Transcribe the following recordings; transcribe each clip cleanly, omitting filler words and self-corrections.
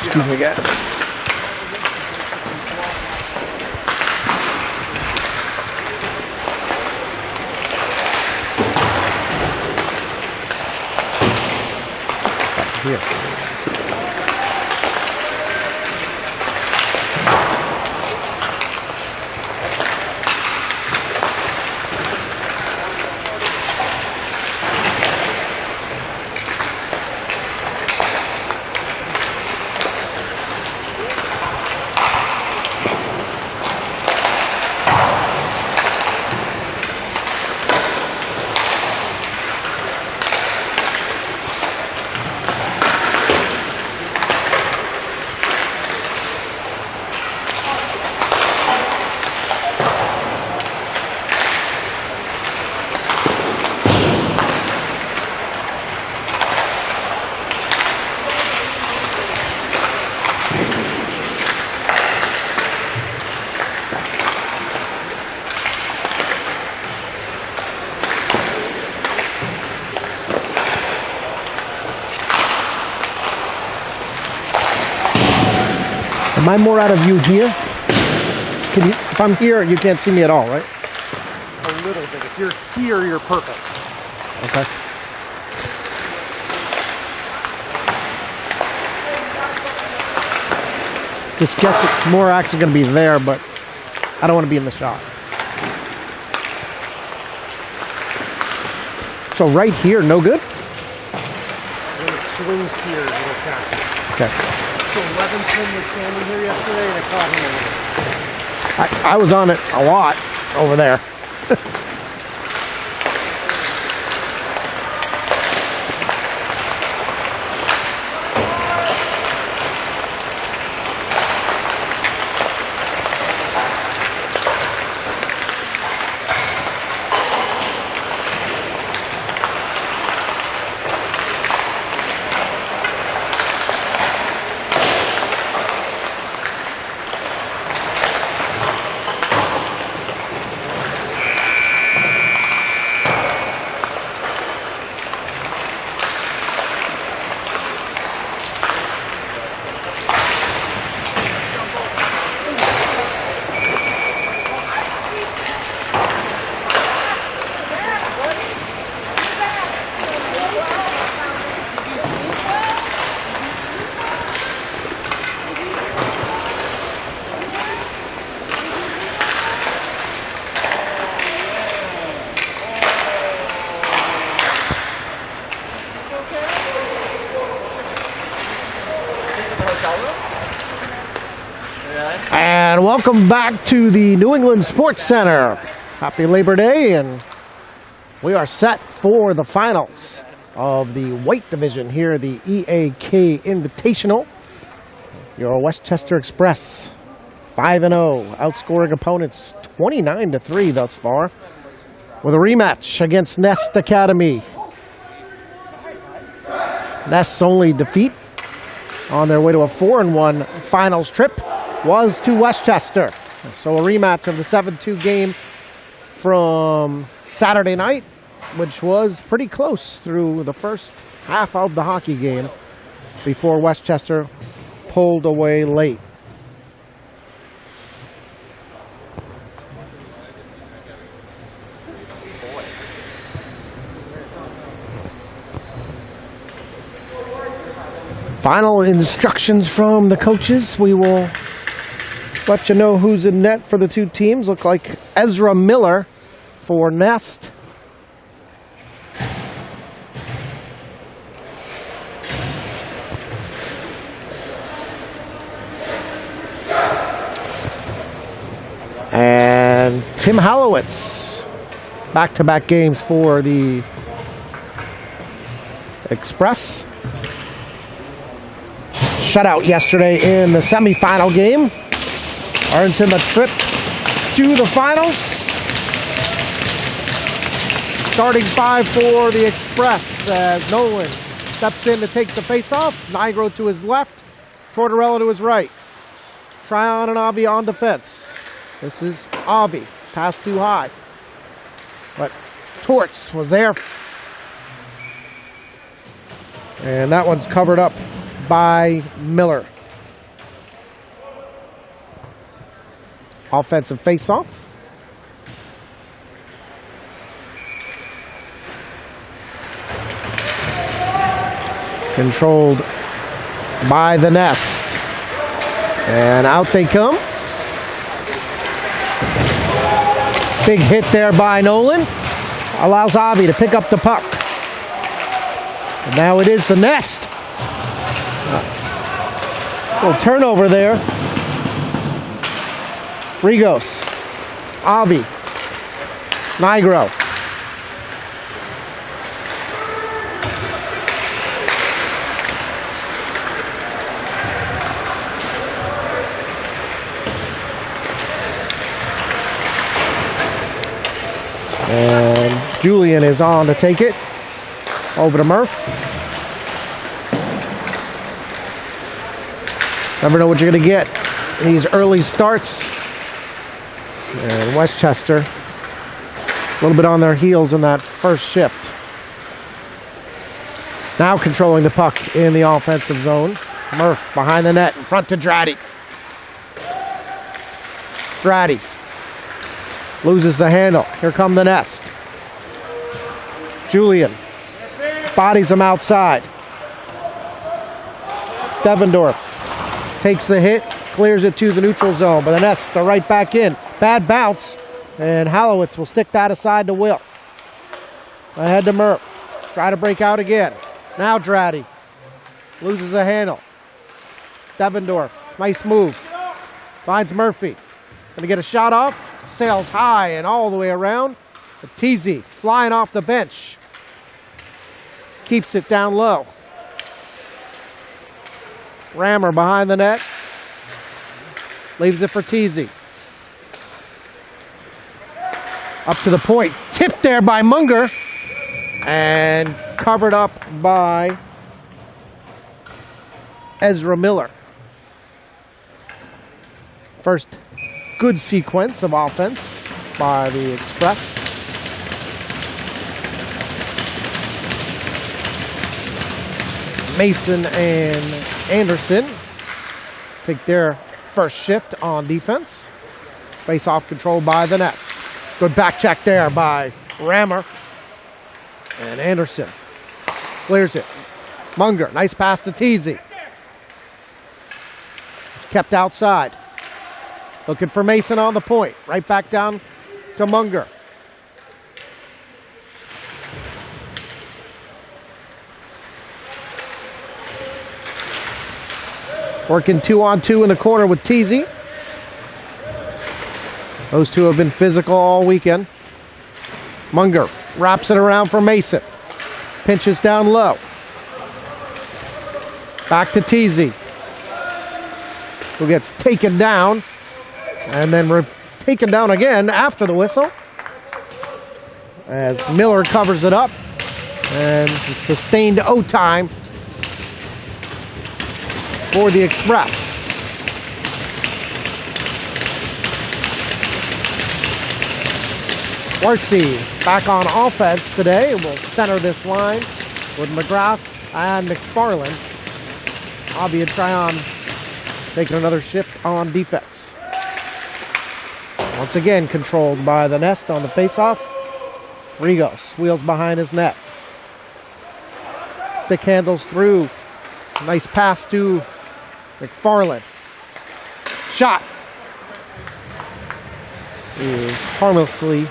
Excuse me, guys. Here. Am I more out of view here? Can you, if I'm here, you can't see me at all, right? A little bit. If you're here, you're perfect. Okay. Just guess it, more actually going to be there, but I don't want to be in the shot. So right here, no good? When it swings here, it'll count. Okay. So Levinson was standing here yesterday, and I caught him over there. I was on it a lot over there. And welcome back to the New England Sports Center. Happy Labor Day, and we are set for the finals of the white division here, the EAK Invitational. Your Westchester Express, 5-0, outscoring opponents 29-3 thus far, with a rematch against Nest Academy. Nest's only defeat on their way to a 4-1 finals trip was to Westchester. So a rematch of the 7-2 game from Saturday night, which was pretty close through the first half of the hockey game before Westchester pulled away late. Final instructions from the coaches. We will let you know who's in net for the two teams. Look like Ezra Miller for Nest. And Tim Hallowitz, back-to-back games for the Express. Shutout yesterday in the semifinal game. Earns him a trip to the finals. Starting five for the Express as Nolan steps in to take the face-off. Nigro to his left, Tortorella to his right. Tryon and Avi on defense. This is Avi, pass too high. But Torts was there. And that one's covered up by Miller. Offensive face-off. Controlled by the Nest. And out they come. Big hit there by Nolan. Allows Avi to pick up the puck. And now it is the Nest. Little turnover there. Rigos. Avi. Nigro. And Julian is on to take it. Over to Murph. Never know what you're going to get in these early starts. And Westchester, a little bit on their heels in that first shift. Now controlling the puck in the offensive zone. Murph behind the net, in front to Dratty. Dratty loses the handle. Here come the Nest. Julian bodies him outside. Devendorf takes the hit, clears it to the neutral zone, but the Nest are right back in. Bad bounce, and Hallowitz will stick that aside to Will. Ahead to Murph. Try to break out again. Now Dratty loses the handle. Devendorf, nice move. Finds Murphy. Gonna get a shot off. Sails high and all the way around. Teasy flying off the bench. Keeps it down low. Rammer behind the net. Leaves it for Teasy. Up to the point. Tipped there by Munger. And covered up by Ezra Miller. First good sequence of offense by the Express. Mason and Anderson take their first shift on defense. Face-off controlled by the Nest. Good back check there by Rammer. And Anderson clears it. Munger, nice pass to Teasy. It's kept outside. Looking for Mason on the point. Right back down to Munger. Working 2-on-2 in the corner with Teasy. Those two have been physical all weekend. Munger wraps it around for Mason. Pinches down low. Back to Teasy, who gets taken down. And then taken down again after the whistle. As Miller covers it up. And sustained O-time for the Express. Wartsy back on offense today. We'll center this line with McGrath and McFarland. Avi and Tryon taking another shift on defense. Once again controlled by the Nest on the faceoff. Rigos wheels behind his net. Stick handles through Nice pass to McFarland. Shot is harmlessly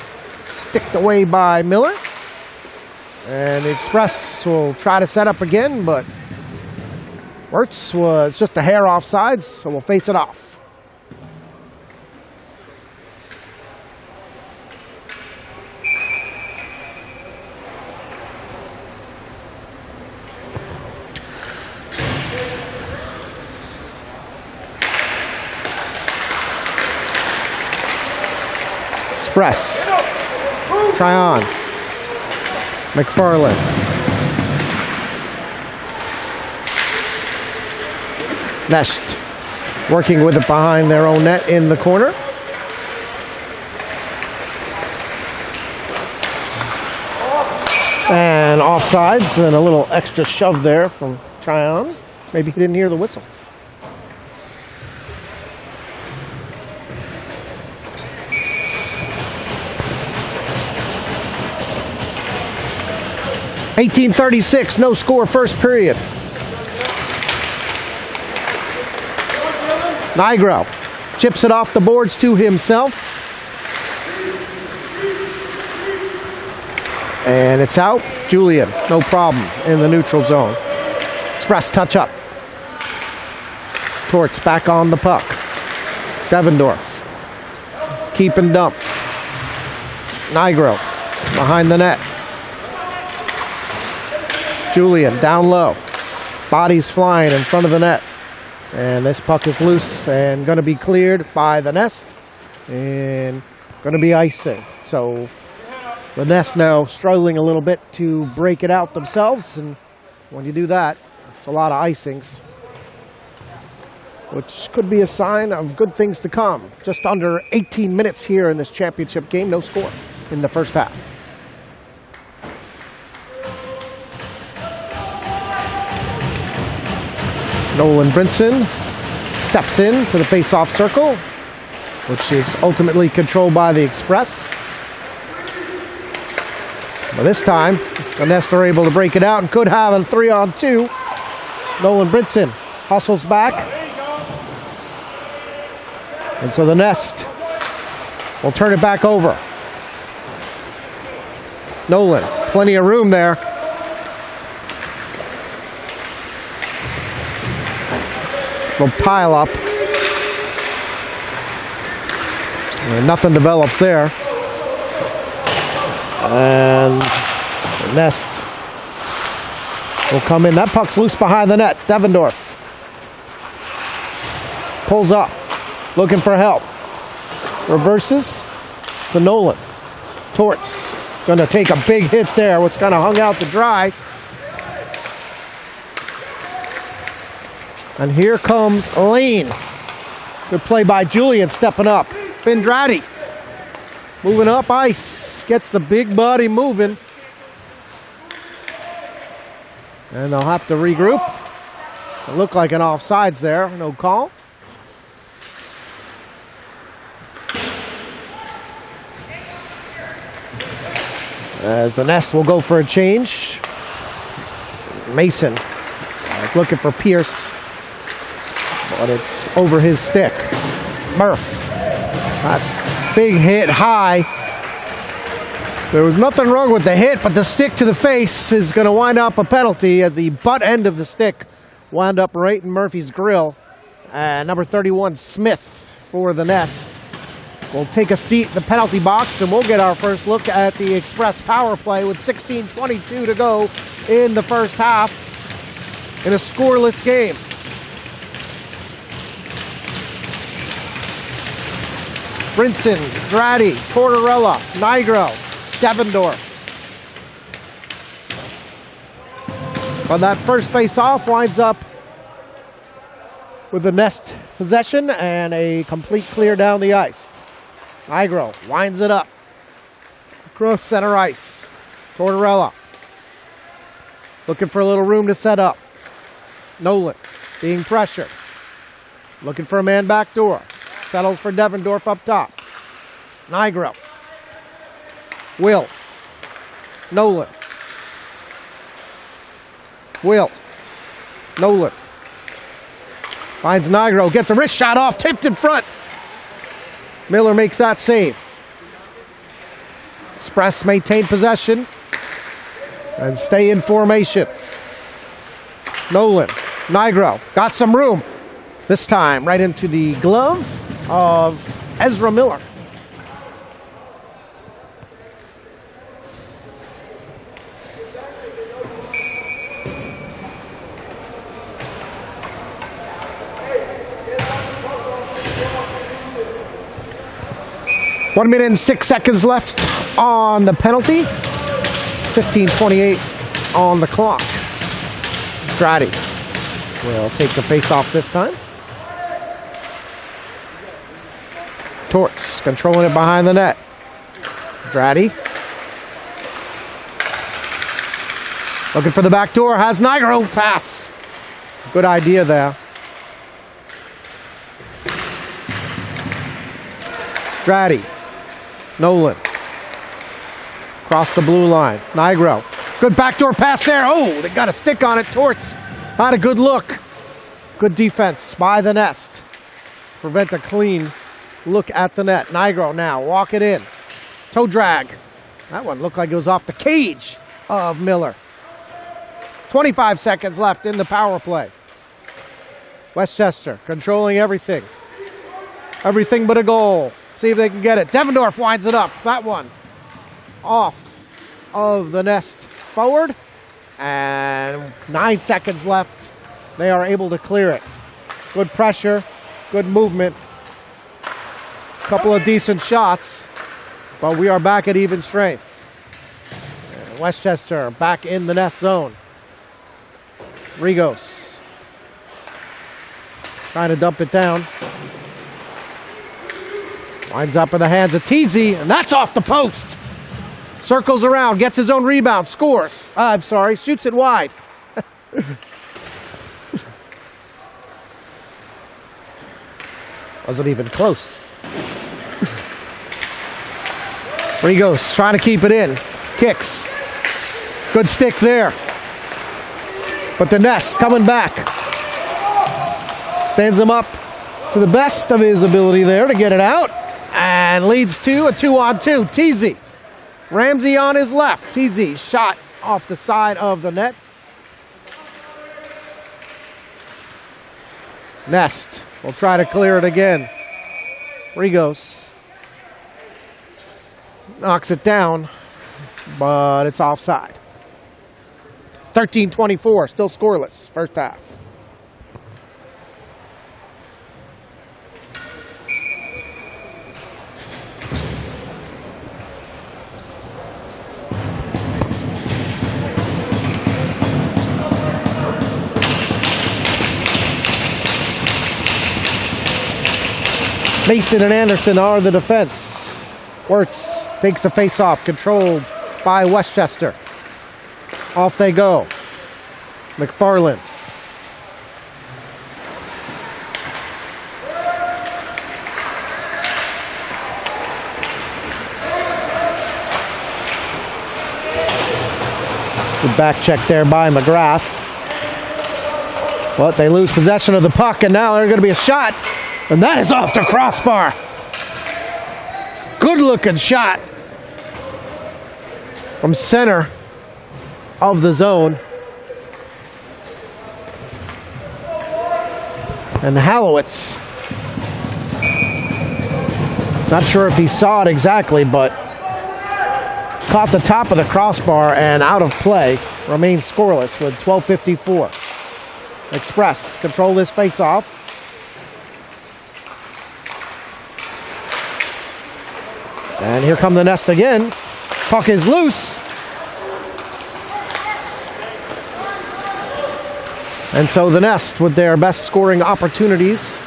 sticked away by Miller. And the Express will try to set up again, but Wirtz was just a hair offsides, so we'll face it off. Express. Try on. McFarland. Nest working with it behind their own net in the corner. And offsides, and a little extra shove there from Tryon. Maybe he didn't hear the whistle. (18:36), no score, first period. Nigro chips it off the boards to himself. And it's out. Julian, no problem in the neutral zone. Express touch up. Torts back on the puck. Devendorf. Keep and dump. Nigro behind the net. Julian down low. Bodies flying in front of the net. And this puck is loose and going to be cleared by the Nest. And going to be icing. So the Nest now struggling a little bit to break it out themselves. And when you do that, it's a lot of icings, which could be a sign of good things to come. Just under 18 minutes here in this championship game. No score in the first half. Nolan Brinson steps in to the face-off circle, which is ultimately controlled by the Express. But this time, the Nest are able to break it out and could have a 3-on-2. Nolan Brinson hustles back. And so the Nest will turn it back over. Nolan, plenty of room there. Little pile up. And nothing develops there. And the Nest will come in. That puck's loose behind the net. Devendorf pulls up, looking for help. Reverses to Nolan. Torts going to take a big hit there. What's kind of hung out to dry. And here comes Lane. Good play by Julian stepping up. Findrati moving up ice. Gets the big body moving. And they'll have to regroup. It looked like an offsides there. No call. As the Nest will go for a change. Mason is looking for Pierce. But it's over his stick. Murph. That's big hit high. There was nothing wrong with the hit, but the stick to the face is going to wind up a penalty. At the butt end of the stick wound up right in Murphy's grill. Number 31, Smith, for the Nest. We'll take a seat in the penalty box, and we'll get our first look at the Express power play with 16:22 to go in the first half in a scoreless game. Brinson, Dratty, Tortorella, Nigro, Devendorf. But that first face-off winds up with the Nest possession and a complete clear down the ice. Nigro winds it up. Across center ice. Tortorella looking for a little room to set up. Nolan being pressured. Looking for a man back door. Settles for Devendorf up top. Nigro. Will. Nolan. Will. Nolan finds Nigro, gets a wrist shot off, tipped in front. Miller makes that save. Express maintain possession and stay in formation. Nolan, Nigro, got some room. This time right into the glove of Ezra Miller. One minute and 6 seconds left on the penalty. 15:28 on the clock. Strati will take the face-off this time. Torts controlling it behind the net. Strati looking for the back door. Has Nigro. Pass. Good idea there. Strati. Nolan. Across the blue line. Nigro. Good backdoor pass there. Oh, they got a stick on it. Torts. Not a good look. Good defense by the Nest. Prevent a clean look at the net. Nigro now. Walk it in. Toe drag. That one looked like it was off the cage of Miller. 25 seconds left in the power play. Westchester controlling everything. Everything but a goal. See if they can get it. Devendorf winds it up. That one off of the Nest forward. And 9 seconds left. They are able to clear it. Good pressure. Good movement. Couple of decent shots. But we are back at even strength. And Westchester back in the Nest zone. Rigos trying to dump it down. Winds up in the hands of Teasy, and that's off the post. Circles around, gets his own rebound, scores. I'm sorry, shoots it wide. Wasn't even close. Rigos trying to keep it in. Kicks. Good stick there. But the Nest coming back. Stands him up to the best of his ability there to get it out. And leads to a 2-on-2. Teasy. Ramsey on his left. Teasy shot off the side of the net. Nest will try to clear it again. Rigos knocks it down, but it's offside. 13-24, still scoreless, first half. Mason and Anderson are the defense. Wirtz takes the face-off, controlled by Westchester. Off they go. McFarland. Good back check there by McGrath. But they lose possession of the puck, and now there's going to be a shot. And that is off the crossbar. Good looking shot from center of the zone. And Hallowitz, not sure if he saw it exactly, but caught the top of the crossbar and out of play. Remains scoreless with 12:54. Express control this face-off. And here come the Nest again. Puck is loose. And so the Nest with their best scoring opportunities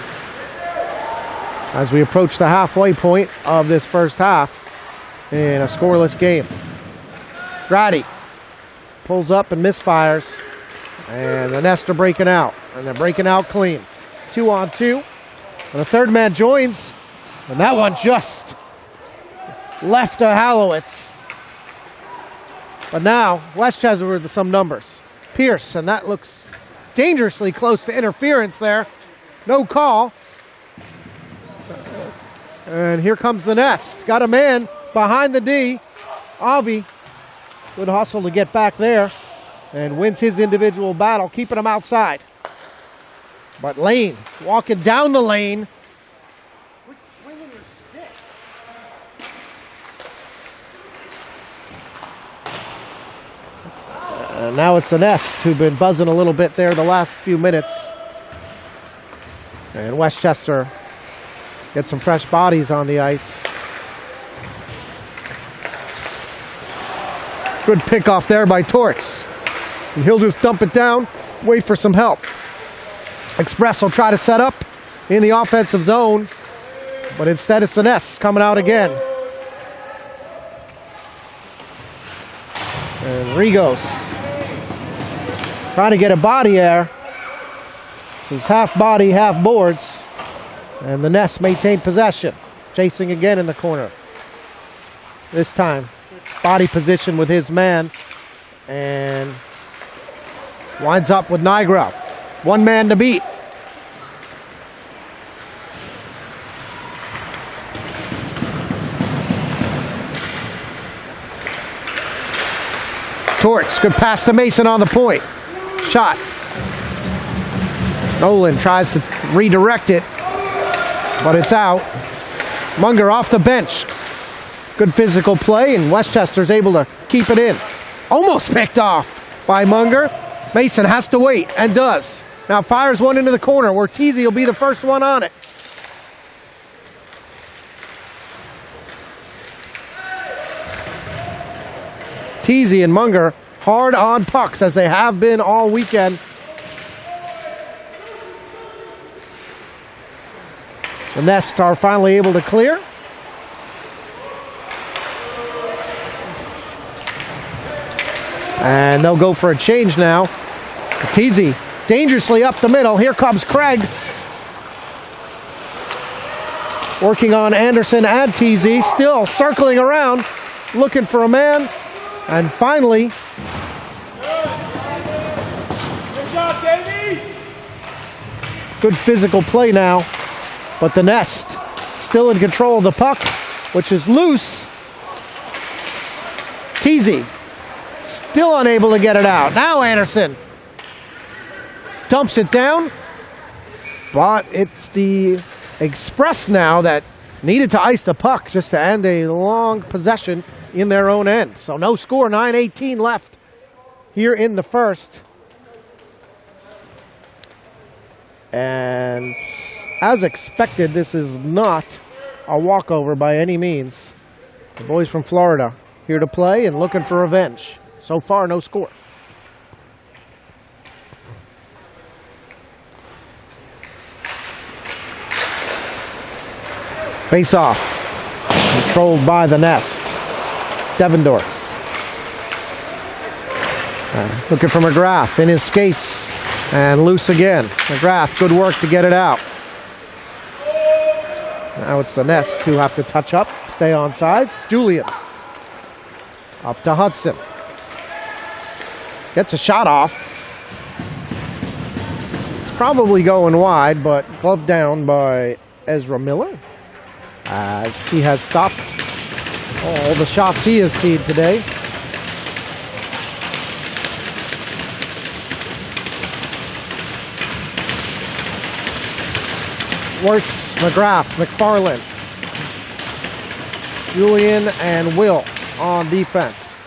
as we approach the halfway point of this first half in a scoreless game. Strati pulls up and misfires. And the Nest are breaking out. And they're breaking out clean. 2-on-2. And the third man joins. And that one just left to Hallowitz. But now, Westchester with some numbers. Pierce, and that looks dangerously close to interference there. No call. And here comes the Nest. Got a man behind the D. Avi, good hustle to get back there and wins his individual battle, keeping him outside. But Lane walking down the lane. And now it's the Nest who've been buzzing a little bit there the last few minutes. And Westchester gets some fresh bodies on the ice. Good pick off there by Torts. And he'll just dump it down, wait for some help. Express will try to set up in the offensive zone, but instead it's the Nest coming out again. And Rigos trying to get a body there. It's half body, half boards. And the Nest maintain possession. Chasing again in the corner. This time, body position with his man. And winds up with Nigra. One man to beat. Torts, good pass to Mason on the point. Shot. Nolan tries to redirect it, but it's out. Munger off the bench. Good physical play, and Westchester's able to keep it in. Almost picked off by Munger. Mason has to wait, and does. Now fires one into the corner where Teasy will be the first one on it. Teasy and Munger hard on pucks as they have been all weekend. The Nest are finally able to clear. And they'll go for a change now. Teasy dangerously up the middle. Here comes Craig. Working on Anderson and Teasy. Still circling around, looking for a man. And finally, good physical play now. But the Nest still in control of the puck, which is loose. Teasy still unable to get it out. Now Anderson dumps it down. But it's the Express now that needed to ice the puck just to end a long possession in their own end. So no score, 9:18 left here in the first. And as expected, this is not a walkover by any means. The boys from Florida here to play and looking for revenge. So far, no score. Face off, controlled by the Nest. Devendorf. Looking for McGrath in his skates. And loose again. McGrath, good work to get it out. Now it's the Nest who have to touch up, stay onside. Julian. Up to Hudson. Gets a shot off. It's probably going wide, but gloved down by Ezra Miller. As he has stopped all the shots he has seen today. Wirtz, McGrath, McFarland, Julian, and Will on defense.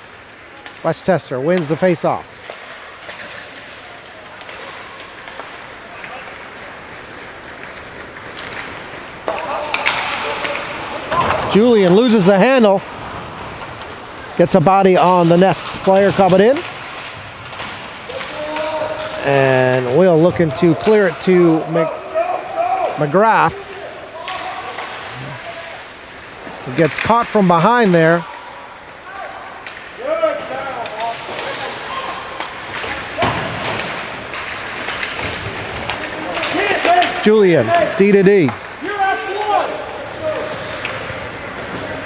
Westchester wins the faceoff. Julian loses the handle. Gets a body on the Nest player coming in. And Will looking to clear it to McGrath. He gets caught from behind there. Julian, D to D.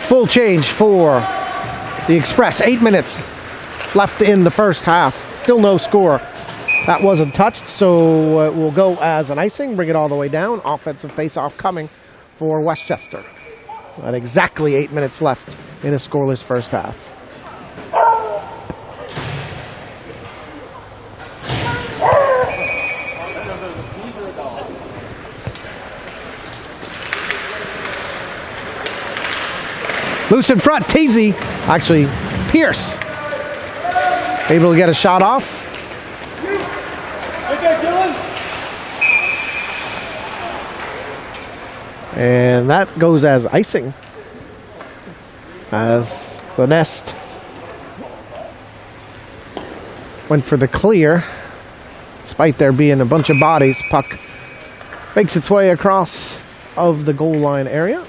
Full change for the Express. 8 minutes left in the first half. Still no score. That wasn't touched, so it will go as an icing. Bring it all the way down. Offensive face-off coming for Westchester. At exactly 8 minutes left in a scoreless first half. Loose in front, Teasy. Actually, Pierce. Able to get a shot off. And that goes as icing. As the Nest went for the clear. Despite there being a bunch of bodies, puck makes its way across of the goal line area.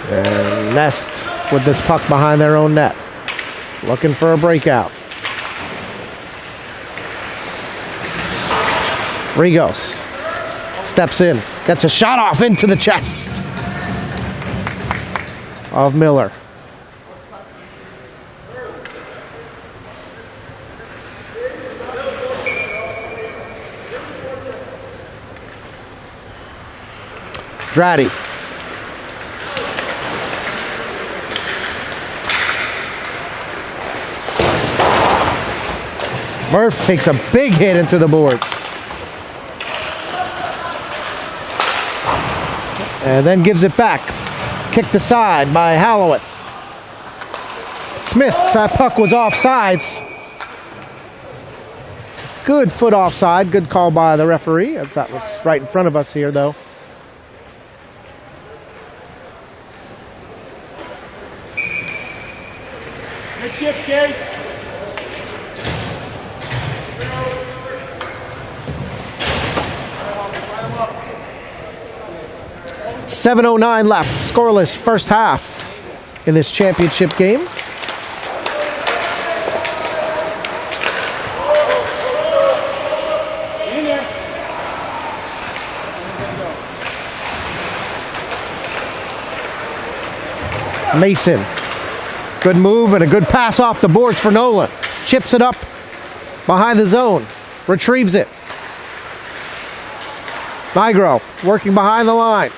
And Nest with this puck behind their own net. Looking for a breakout. Rigos steps in, gets a shot off into the chest of Miller. Dratty. Murph takes a big hit into the boards. And then gives it back. Kicked aside by Hallowitz. Smith, that puck was offsides. Good foot offside. Good call by the referee, as that was right in front of us here, though. Good shift, Gage. 7:09 left, scoreless first half in this championship game. Mason, good move and a good pass off the boards for Nolan. Chips it up behind the zone, retrieves it. Nigro working behind the line.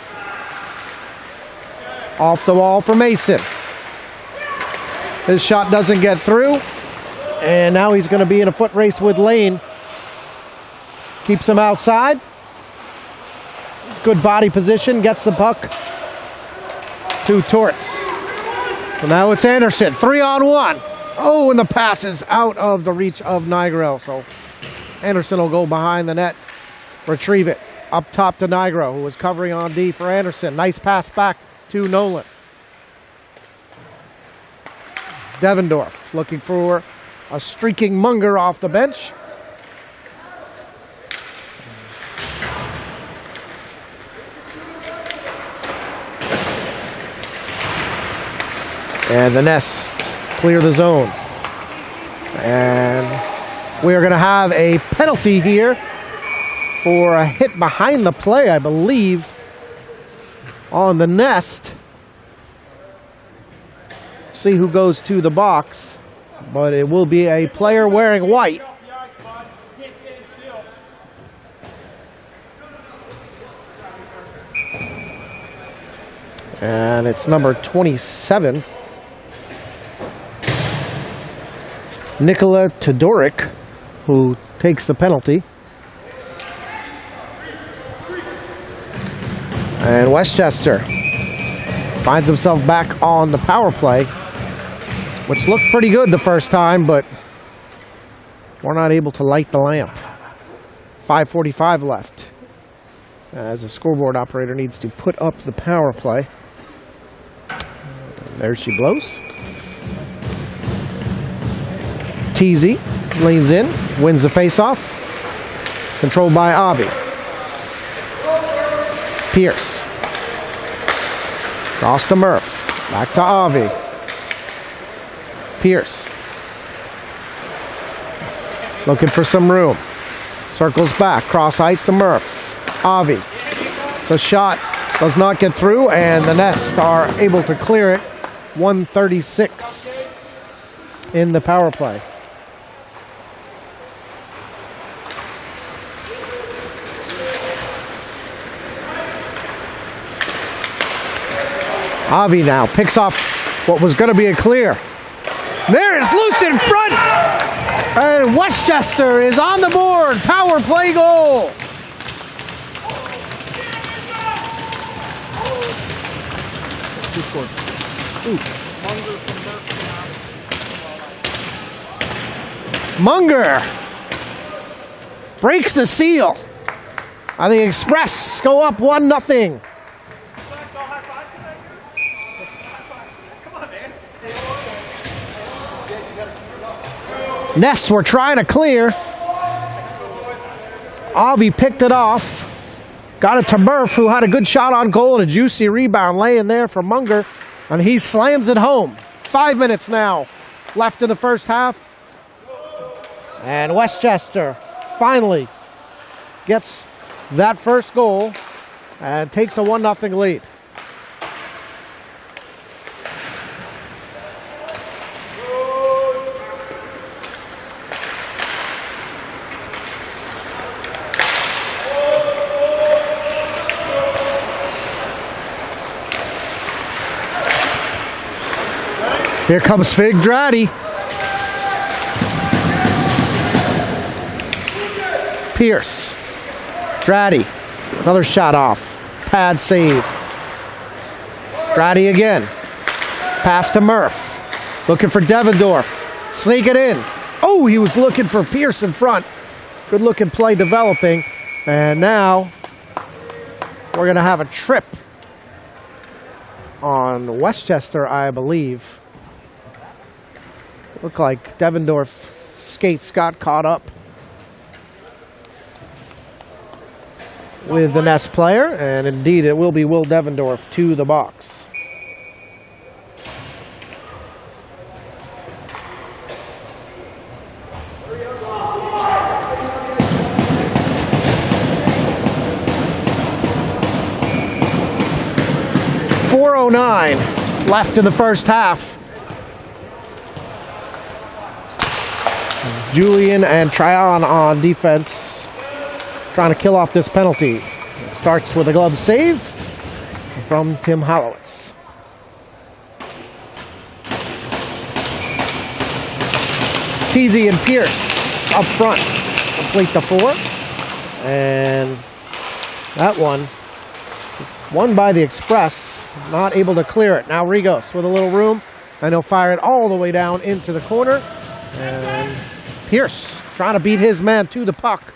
Off the wall for Mason. His shot doesn't get through. And now he's going to be in a foot race with Lane. Keeps him outside. Good body position. Gets the puck to Torts. So now it's Anderson. 3-on-1. Oh, and the pass is out of the reach of Nigro. So Anderson will go behind the net. Retrieve it. Up top to Nigro, who was covering on D for Anderson. Nice pass back to Nolan. Devendorf looking for a streaking Munger off the bench. And the Nest clear the zone. And we are going to have a penalty here for a hit behind the play, I believe, on the Nest. See who goes to the box, but it will be a player wearing white. And it's number 27, Nikola Todoric, who takes the penalty. And Westchester finds himself back on the power play, which looked pretty good the first time, but we're not able to light the lamp. 5:45 left, as a scoreboard operator needs to put up the power play. There she blows. TZ leans in, wins the faceoff. Controlled by Avi. Pierce. Cross to Murph. Back to Avi. Pierce. Looking for some room. Circles back. Cross height to Murph. Avi. So shot does not get through, and the Nest are able to clear it. 1:36 in the power play. Avi now picks off what was going to be a clear. There is loose in front. And Westchester is on the board. Power play goal. Who scored? Munger breaks the seal. And the Express go up 1-0. Ness were trying to clear. Avi picked it off. Got it to Murph, who had a good shot on goal and a juicy rebound laying there for Munger. And he slams it home. 5 minutes now left in the first half. And Westchester finally gets that first goal and takes a 1-0 lead. Here comes Fig Dratty. Pierce. Dratty. Another shot off. Pad save. Dratty again. Pass to Murph. Looking for Devendorf. Sneak it in. Oh, he was looking for Pierce in front. Good looking play developing. And now we're going to have a trip on Westchester, I believe. Looked like Devendorf skates got caught up with the Ness player, and indeed it will be Will Devendorf to the box. .409 left in the first half. Julian and Tryon on defense, trying to kill off this penalty. Starts with a glove save from Tim Hollowitz. Teasy and Pierce up front complete the 4. And that one won by the Express, not able to clear it. Now Rigos with a little room, and he'll fire it all the way down into the corner. And Pierce trying to beat his man to the puck.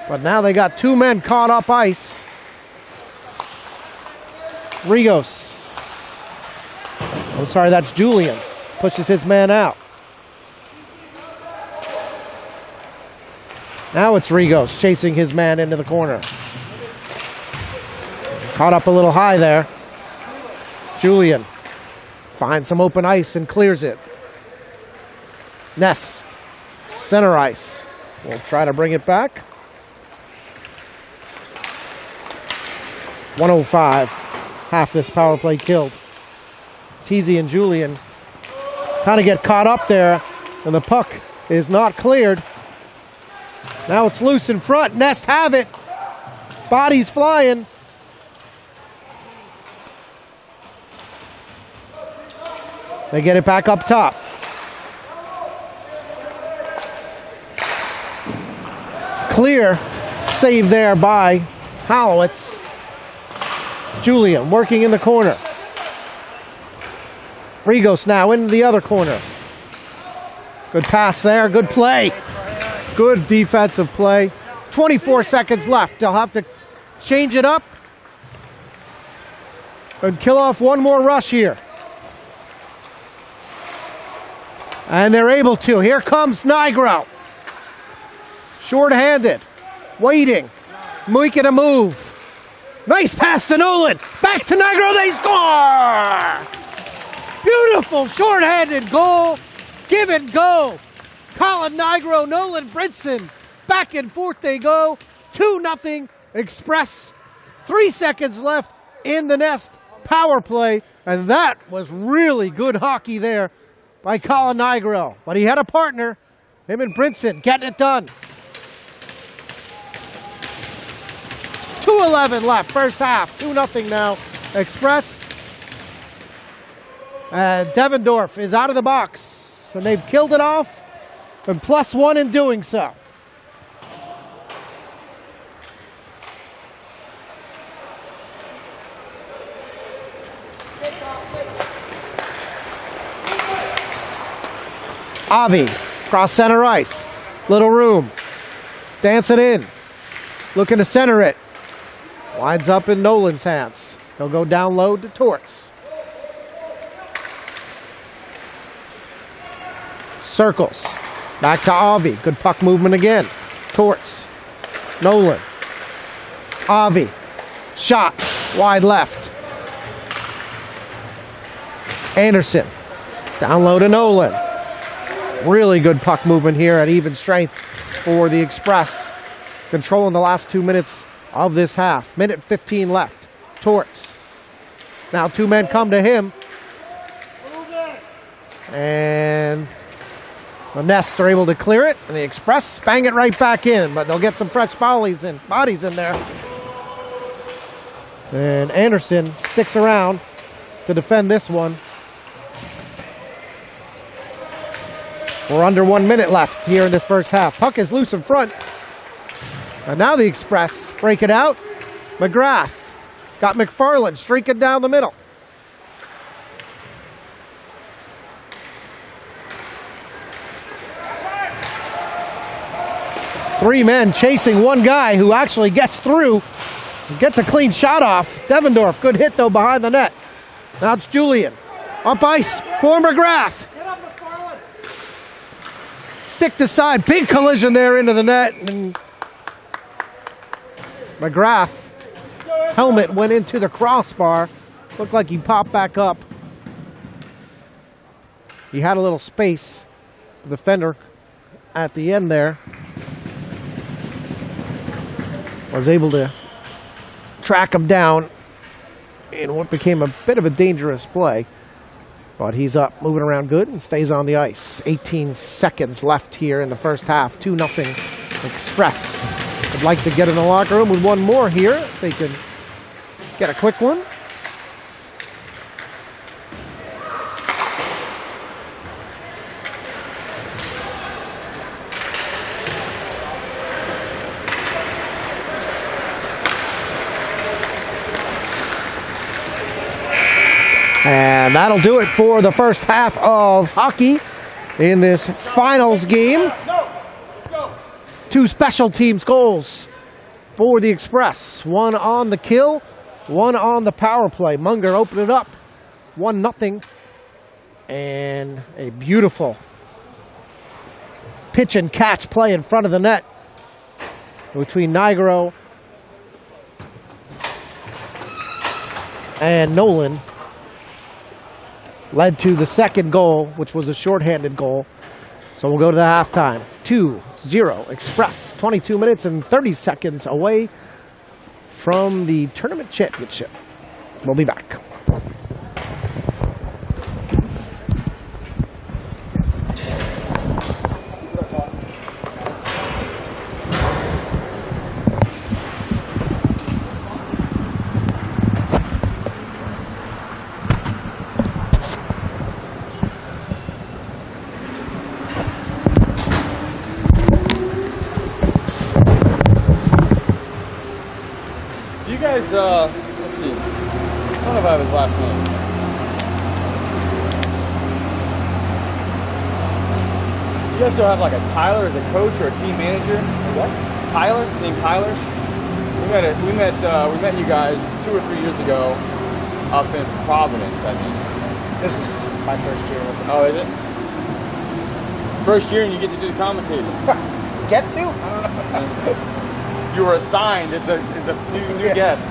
But now they got 2 men caught up ice. Rigos. I'm sorry, that's Julian. Pushes his man out. Now it's Rigos chasing his man into the corner. Caught up a little high there. Julian finds some open ice and clears it. Nest, center ice. We'll try to bring it back. 1:05. Half this power play killed. Teasy and Julian kind of get caught up there, and the puck is not cleared. Now it's loose in front. Nest have it. Bodies flying. They get it back up top. Clear save there by Hollowitz. Julian working in the corner. Rigos now in the other corner. Good pass there. Good play. Good defensive play. 24 seconds left. They'll have to change it up and kill off one more rush here. And they're able to. Here comes Nigro. Short-handed. Waiting. Making a move. Nice pass to Nolan. Back to Nigro. They score! Beautiful short-handed goal. Give and go. Colin Nigro, Nolan Brinson. Back and forth they go. 2-0 Express. 3 seconds left in the Nest power play. And that was really good hockey there by Colin Nigro. But he had a partner, him and Brinson, getting it done. 2:11 left, first half. 2-0 now, Express. And Devendorf is out of the box. And they've killed it off, and +1 in doing so. Avi, cross center ice. Little room. Dance it in. Looking to center it. Winds up in Nolan's hands. He'll go down low to Torts. Circles. Back to Avi. Good puck movement again. Torts. Nolan. Avi. Shot. Wide left. Anderson. Down low to Nolan. Really good puck movement here at even strength for the Express. Controlling the last 2 minutes of this half. Minute 15 left. Torts. Now 2 men come to him. And the Nests are able to clear it. And the Express bang it right back in. But they'll get some fresh bodies in there. And Anderson sticks around to defend this one. We're under 1 minute left here in this first half. Puck is loose in front. And now the Express break it out. McGrath got McFarland streaking down the middle. Three men chasing one guy who actually gets through. Gets a clean shot off. Devendorf, good hit though behind the net. Now it's Julian. Up ice for McGrath. Stick to side, big collision there into the net. And McGrath, helmet went into the crossbar. Looked like he popped back up. He had a little space. The defender at the end there was able to track him down in what became a bit of a dangerous play. But he's up, moving around good, and stays on the ice. 18 seconds left here in the first half. 2-0 Express. Would like to get in the locker room with one more here. They can get a quick one. And that'll do it for the first half of hockey in this finals game. Two special teams goals for the Express. One on the kill, one on the power play. Munger opened it up, 1-0. And a beautiful pitch and catch play in front of the net between Nigro and Nolan. Led to the second goal, which was a shorthanded goal. So we'll go to the halftime. 2-0 Express. 22 minutes and 30 seconds away from the tournament championship. We'll be back. Let's see. I don't know if I have his last name. You guys still have like a Tyler as a coach or a team manager? What? Tyler? Named Tyler? We met you guys 2 or 3 years ago up in Providence, I think. This is my first year with them. Oh, is it? First year and you get to do the commentating. Get to? I don't know. You were assigned as the new guest.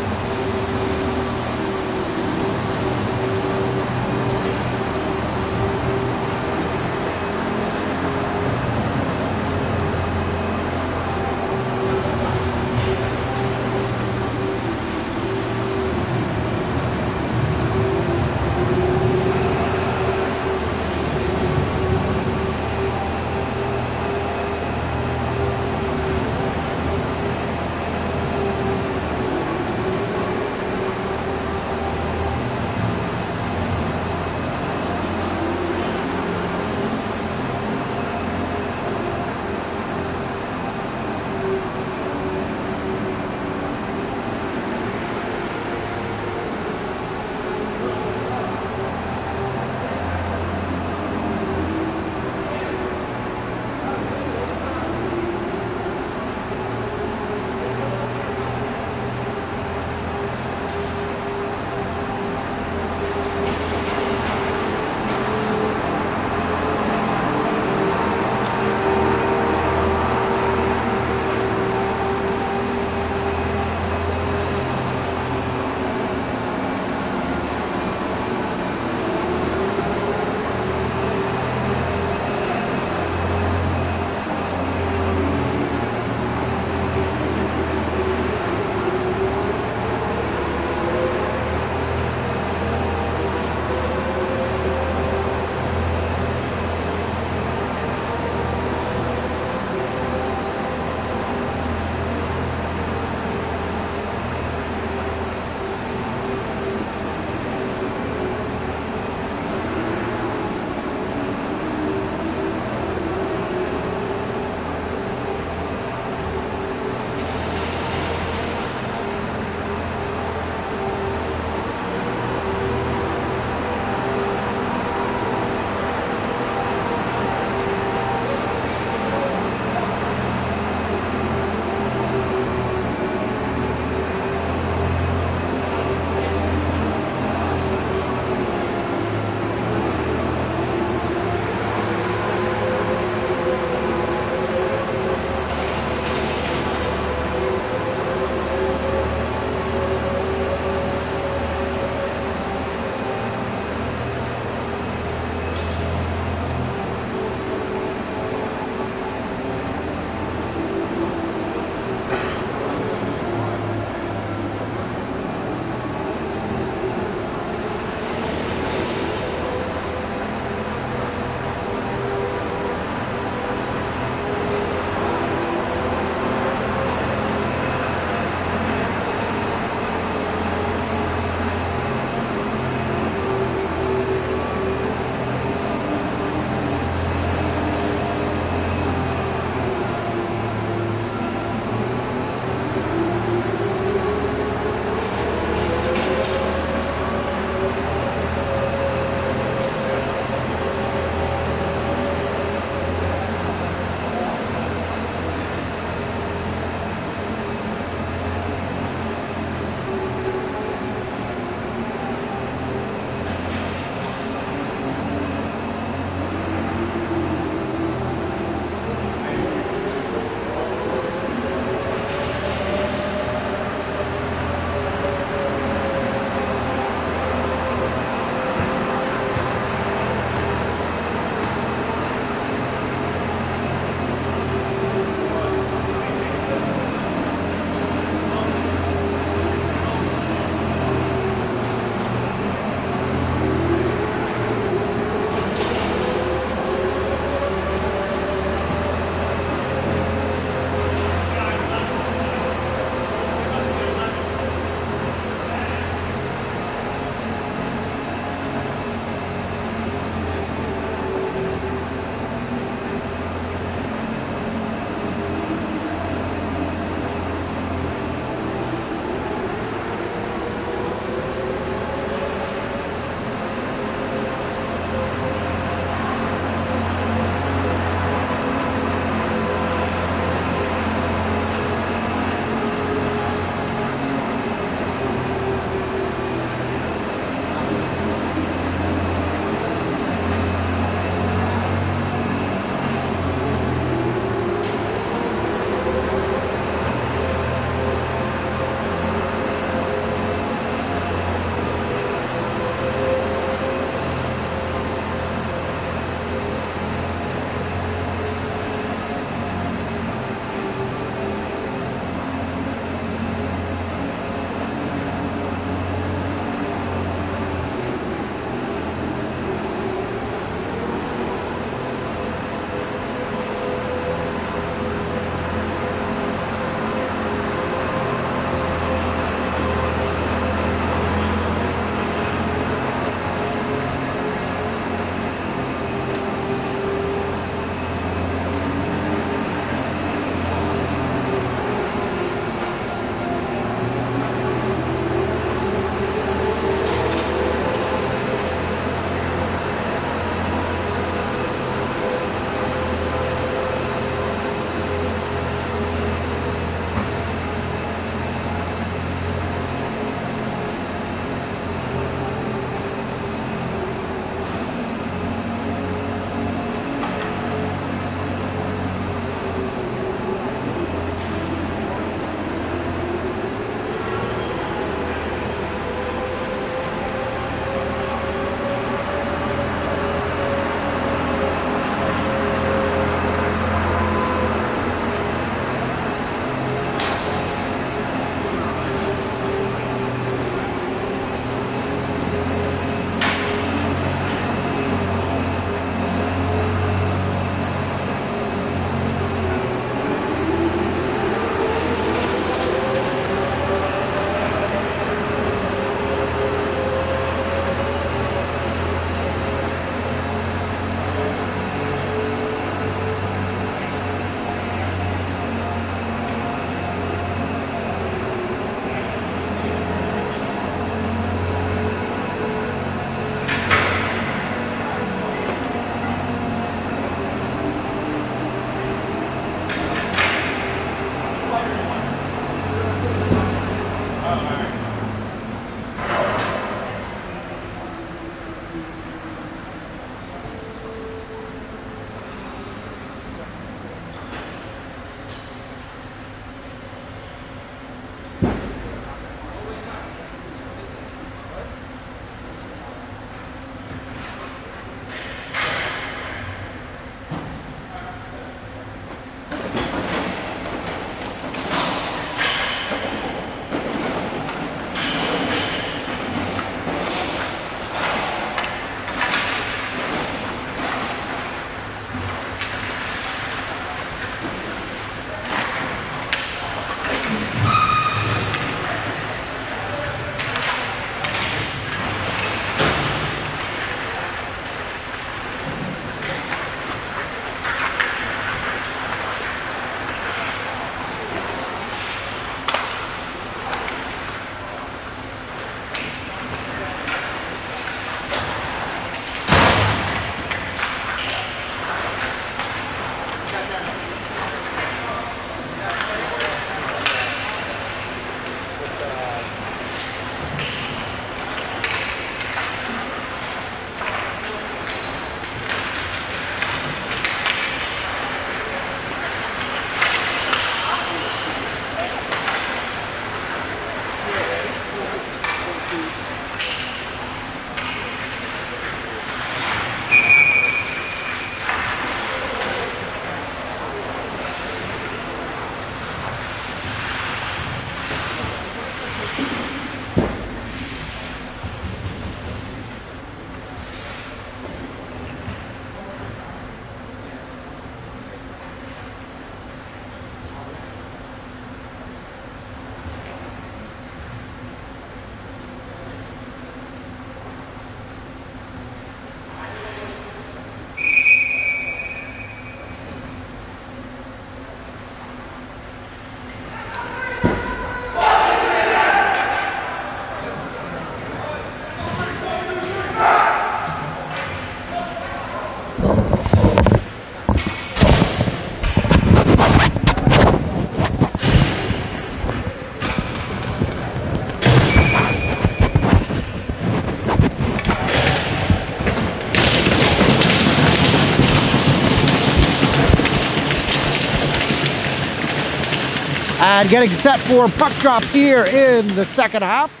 And getting set for puck drop here in the second half.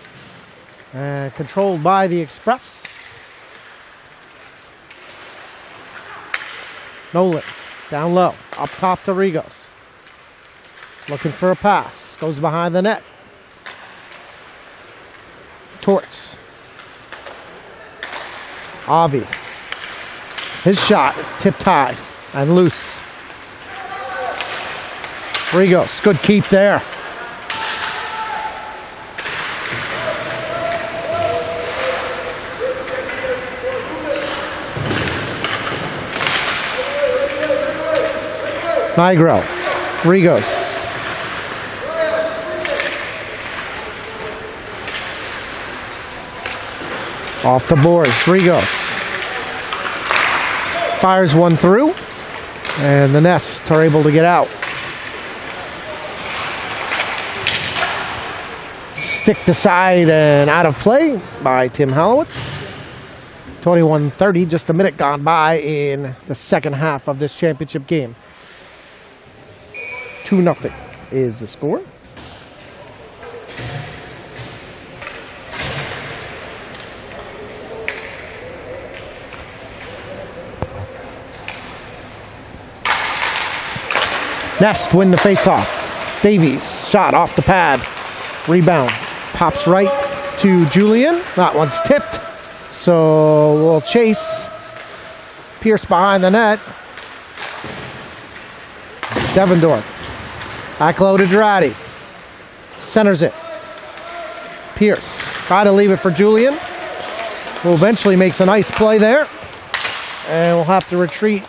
And controlled by the Express. Nolan down low, up top to Rigos. Looking for a pass. Goes behind the net. Torts. Avi. His shot is tipped high and loose. Rigos, good keep there. Nigro. Rigos. Off the boards, Rigos. Fires one through, and the Nest are able to get out. Sticked aside and out of play by Tim Halowitz. 21-30, just a minute gone by in the second half of this championship game. 2-0 is the score. Nest win the faceoff. Davies shot off the pad. Rebound. Pops right to Julian. That one's tipped. So we'll chase. Pierce behind the net. Devendorf. Back low to Durati. Centers it. Pierce. Try to leave it for Julian. Who eventually makes a nice play there. And we'll have to retreat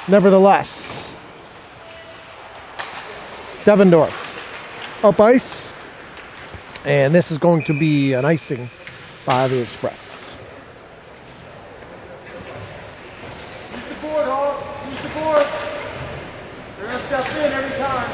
nevertheless. Devendorf up ice, and this is going to be an icing by the Express. Use the board, Hall. Use the board. They're going to step in every time.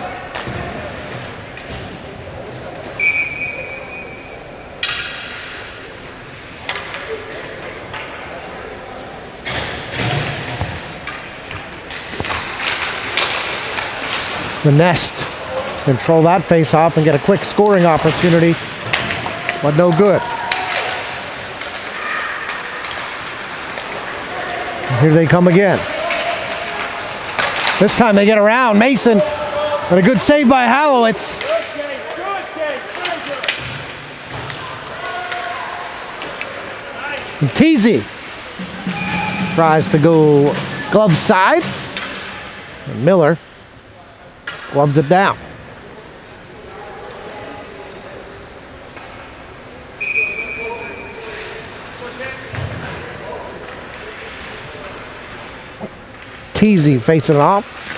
The Nest control that face-off and get a quick scoring opportunity, but no good. And here they come again. This time they get around. Mason, but a good save by Halowitz. And Teasy tries to go glove side. And Miller gloves it down. Teasy facing it off.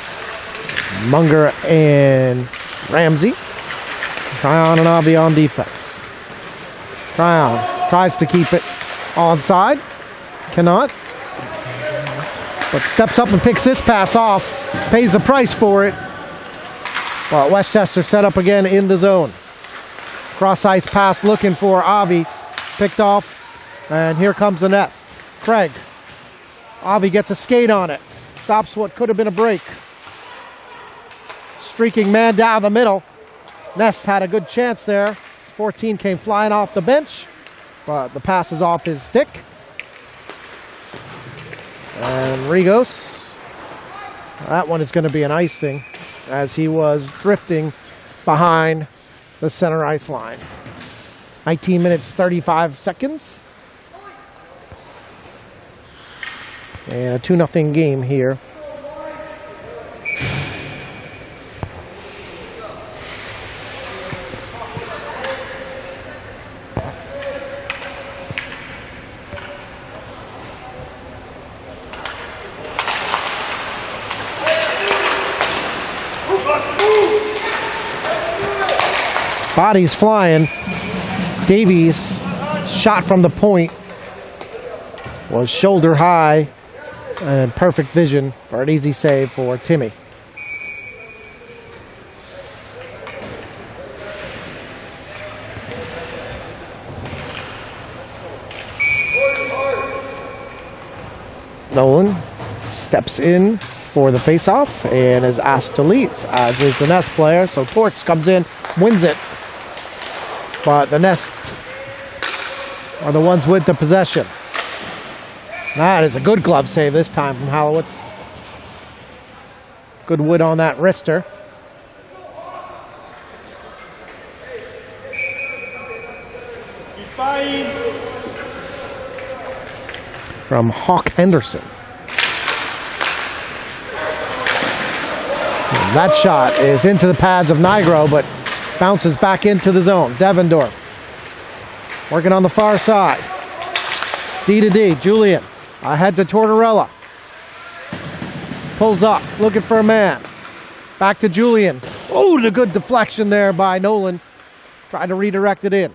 Munger and Ramsey. Tryon and Avi on defense. Tryon tries to keep it onside. Cannot. But steps up and picks this pass off. Pays the price for it. Well, Westchester set up again in the zone. Cross ice pass looking for Avi. Picked off. And here comes the Nest. Craig. Avi gets a skate on it. Stops what could have been a break. Streaking man down the middle. Nest had a good chance there. 14 came flying off the bench. But the pass is off his stick. And Rigos. That one is going to be an icing, as he was drifting behind the center ice line. 19 minutes, 35 seconds. And a 2-0 game here. Bodies flying. Davies shot from the point was shoulder high and perfect vision for an easy save for Timmy. Nolan steps in for the faceoff and is asked to leave, as is the Nest player. So Torts comes in, wins it. But the Nest are the ones with the possession. That is a good glove save this time from Halowitz. Good wood on that wrister. From Hawk Henderson. And that shot is into the pads of Nigro, but bounces back into the zone. Devendorf working on the far side. D to D. Julian ahead to Tortorella. Pulls up, looking for a man. Back to Julian. Oh, the good deflection there by Nolan. Tried to redirect it in.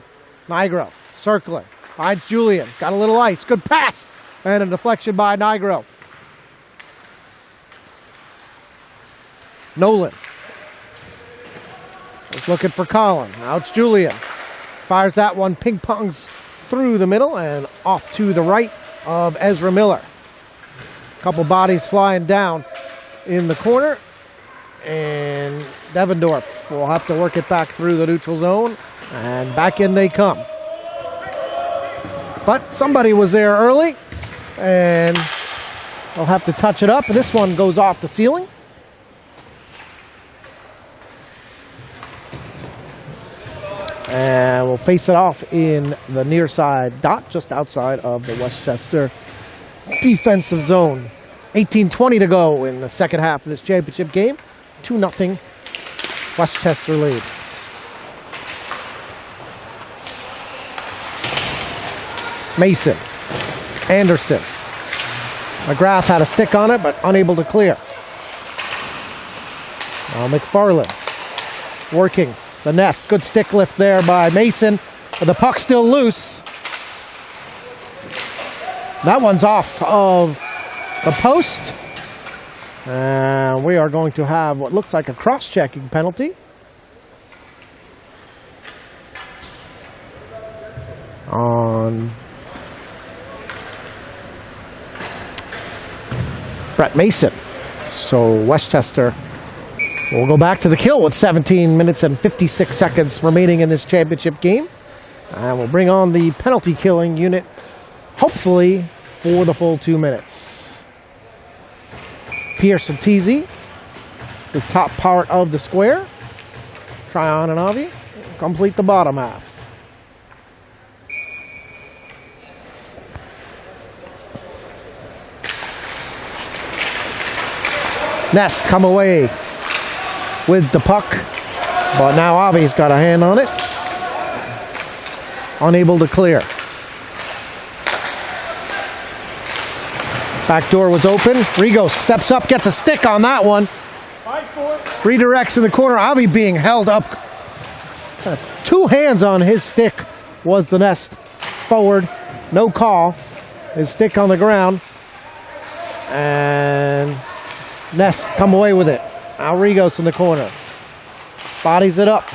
Nigro circling. Finds Julian. Got a little ice. Good pass. And a deflection by Nigro. Nolan is looking for Colin. Now it's Julian. Fires that one. Ping pongs through the middle and off to the right of Ezra Miller. Couple bodies flying down in the corner. And Devendorf will have to work it back through the neutral zone. And back in they come. But somebody was there early. And they'll have to touch it up. And this one goes off the ceiling. And we'll face it off in the near side dot, just outside of the Westchester defensive zone. 18:20 to go in the second half of this championship game. 2-0 Westchester lead. Mason. Anderson. McGrath had a stick on it, but unable to clear. McFarland working the Nest. Good stick lift there by Mason. But the puck still loose. That one's off of the post. And we are going to have what looks like a cross-checking penalty. On Brett Mason. So Westchester will go back to the kill with 17 minutes and 56 seconds remaining in this championship game. And we'll bring on the penalty killing unit, hopefully for the full 2 minutes. Pierce and Teasy, the top part of the square. Tryon and Avi complete the bottom half. Nest come away with the puck, but now Avi's got a hand on it. Unable to clear. Back door was open. Rigo steps up, gets a stick on that one. Redirects in the corner. Avi being held up. 2 hands on his stick was the Nest forward. No call. His stick on the ground. And Nest come away with it. Now Rigos in the corner. Bodies it up.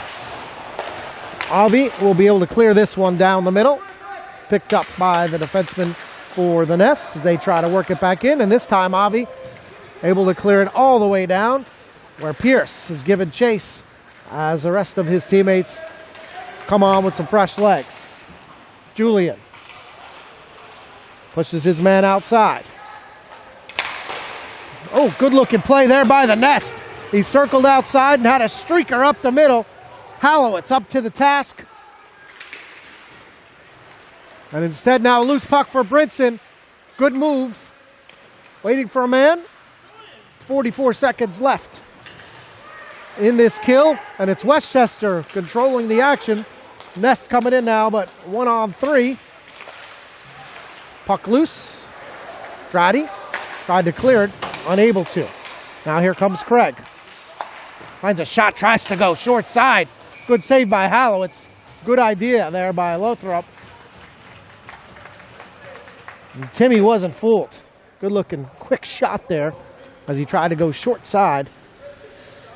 Avi will be able to clear this one down the middle. Picked up by the defenseman for the Nest as they try to work it back in. And this time Avi able to clear it all the way down, where Pierce is given chase as the rest of his teammates come on with some fresh legs. Julian pushes his man outside. Oh, good looking play there by the Nest. He circled outside and had a streaker up the middle. Halowitz up to the task. And instead now a loose puck for Brinson. Good move. Waiting for a man. 44 seconds left in this kill. And it's Westchester controlling the action. Nest coming in now, but 1-on-3. Puck loose. Dratty tried to clear it. Unable to. Now here comes Craig. Finds a shot, tries to go short side. Good save by Halowitz. Good idea there by Lothrop. And Timmy wasn't fooled. Good looking quick shot there as he tried to go short side.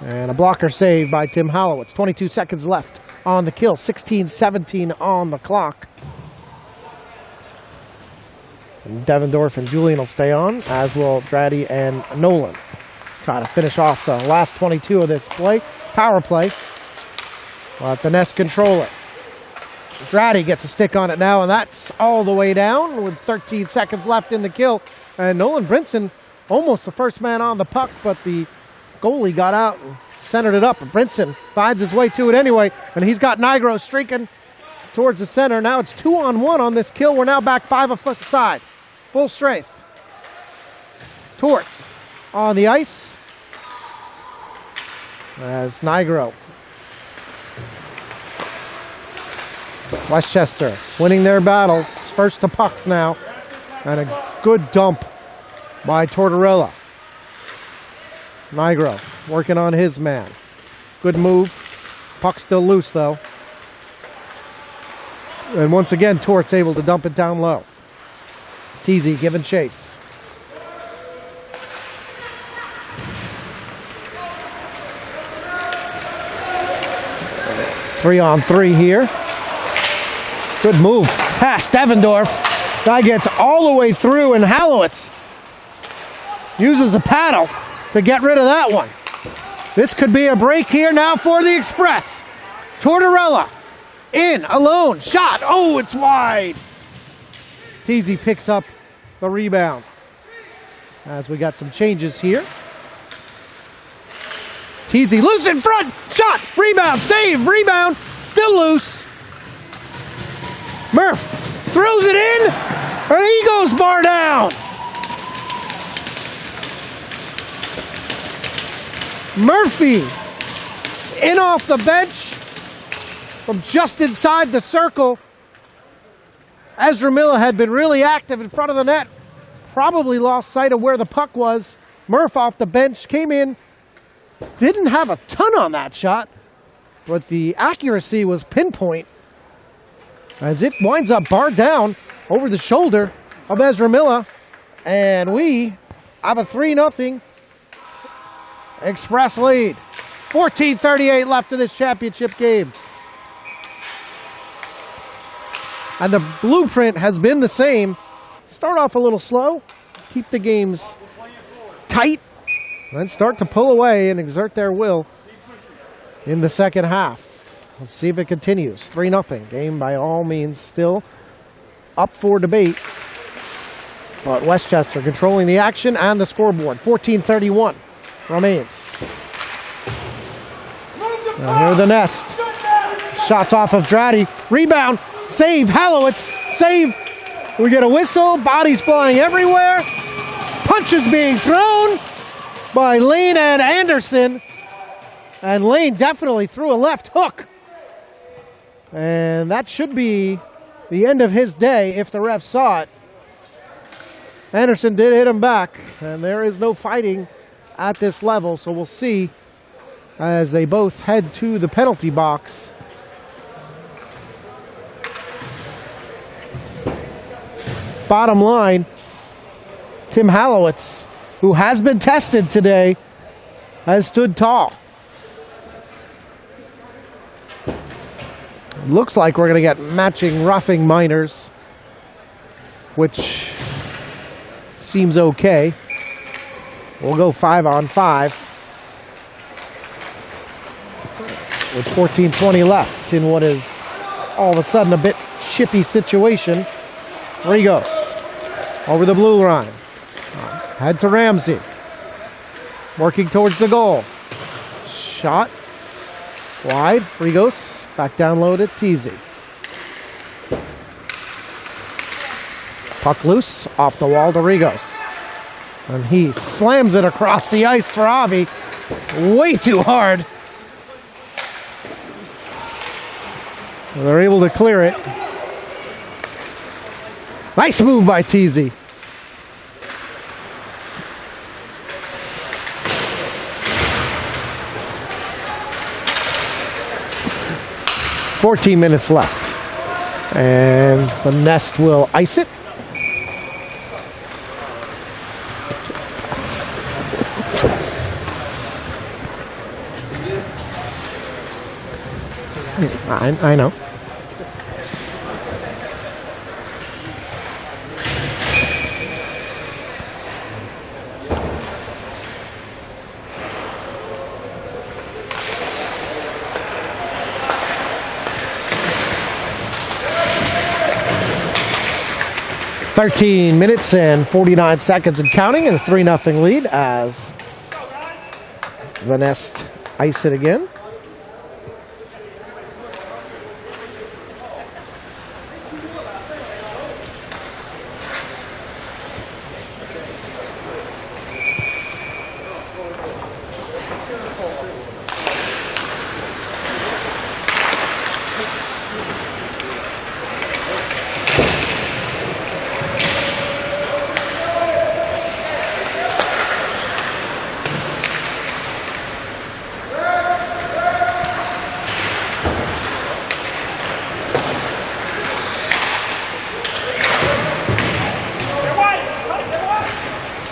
And a blocker save by Tim Halowitz. 22 seconds left on the kill. 16-17 on the clock. And Devendorf and Julian will stay on, as will Dratty and Nolan. Try to finish off the last 22 of this play. Power play. Let the Nest control it. Dratty gets a stick on it now, and that's all the way down with 13 seconds left in the kill. And Nolan Brinson, almost the first man on the puck, but the goalie got out and centered it up. And Brinson finds his way to it anyway, and he's got Nigro streaking towards the center. Now it's 2-on-1 on this kill. We're now back 5 aside. Full strength. Torts on the ice as Nigro. Westchester winning their battles. First to pucks now. And a good dump by Tortorella. Nigro working on his man. Good move. Puck still loose though. And once again, Tort's able to dump it down low. Teasy giving chase. Three-on-three here. Good move. Pass Devendorf. Guy gets all the way through, and Hallowitz uses a paddle to get rid of that one. This could be a break here now for the Express. Tortorella in, alone, shot. Oh, it's wide. Teasy picks up the rebound. As we got some changes here. Teasy loose in front, shot, rebound, save, rebound, still loose. Murph throws it in, and he goes bar down. Murphy in off the bench from just inside the circle. Ezra Miller had been really active in front of the net. Probably lost sight of where the puck was. Murph off the bench, came in. Didn't have a ton on that shot, but the accuracy was pinpoint as it winds up barred down over the shoulder of Ezra Miller. And we have a 3-0 Express lead. 14:38 left in this championship game. And the blueprint has been the same. Start off a little slow, keep the games tight, then start to pull away and exert their will in the second half. Let's see if it continues. 3-0. Game by all means still up for debate. But Westchester controlling the action and the scoreboard. 14:31 remains. Now here the Nest. Shots off of Dratty. Rebound. Save. Hallowitz. Save. We get a whistle. Bodies flying everywhere. Punches being thrown by Lane and Anderson. And Lane definitely threw a left hook. And that should be the end of his day if the ref saw it. Anderson did hit him back. And there is no fighting at this level. So we'll see as they both head to the penalty box. Bottom line, Tim Hallowitz, who has been tested today, has stood tall. Looks like we're going to get matching roughing minors, which seems okay. We'll go 5-on-5 with 14:20 left in what is all of a sudden a bit chippy situation. Rigos over the blue line. Head to Ramsey. Working towards the goal. Shot. Wide. Rigos back down low to Teasy. Puck loose. Off the wall to Rigos. And he slams it across the ice for Avi. Way too hard. And they're able to clear it. Nice move by Teasy. .14 left. And the Nest will ice it. I know. 13 minutes and 49 seconds and counting, and a 3-0 lead as the Nest ice it again.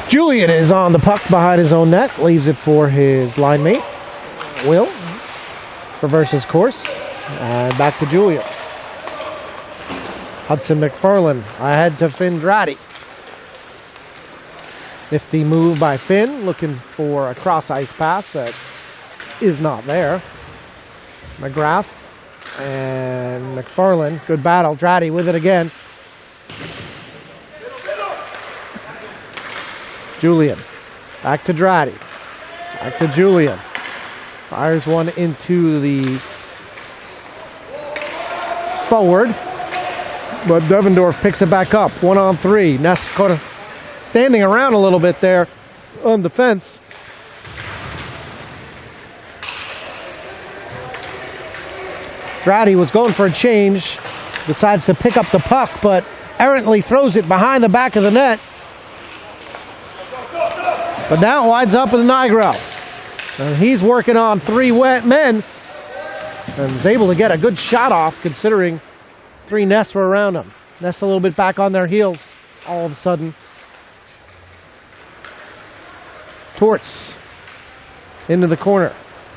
Julian is on the puck behind his own net, leaves it for his line mate, Will. Reverses course, and back to Julian. Hudson McFarlane ahead to Finn Dratty. Nifty move by Finn, looking for a cross-ice pass that is not there. McGrath and McFarlane, good battle. Dratty with it again. Julian, back to Dratty, back to Julian. Fires one into the forward, but Devendorf picks it back up. 1-on-3. Ness kind of standing around a little bit there on defense. Dratty was going for a change, decides to pick up the puck, but errantly throws it behind the back of the net. But now it winds up with Nigro. And he's working on 3 wet men and is able to get a good shot off considering 3 Nests were around him. Nests a little bit back on their heels all of a sudden. Torts into the corner.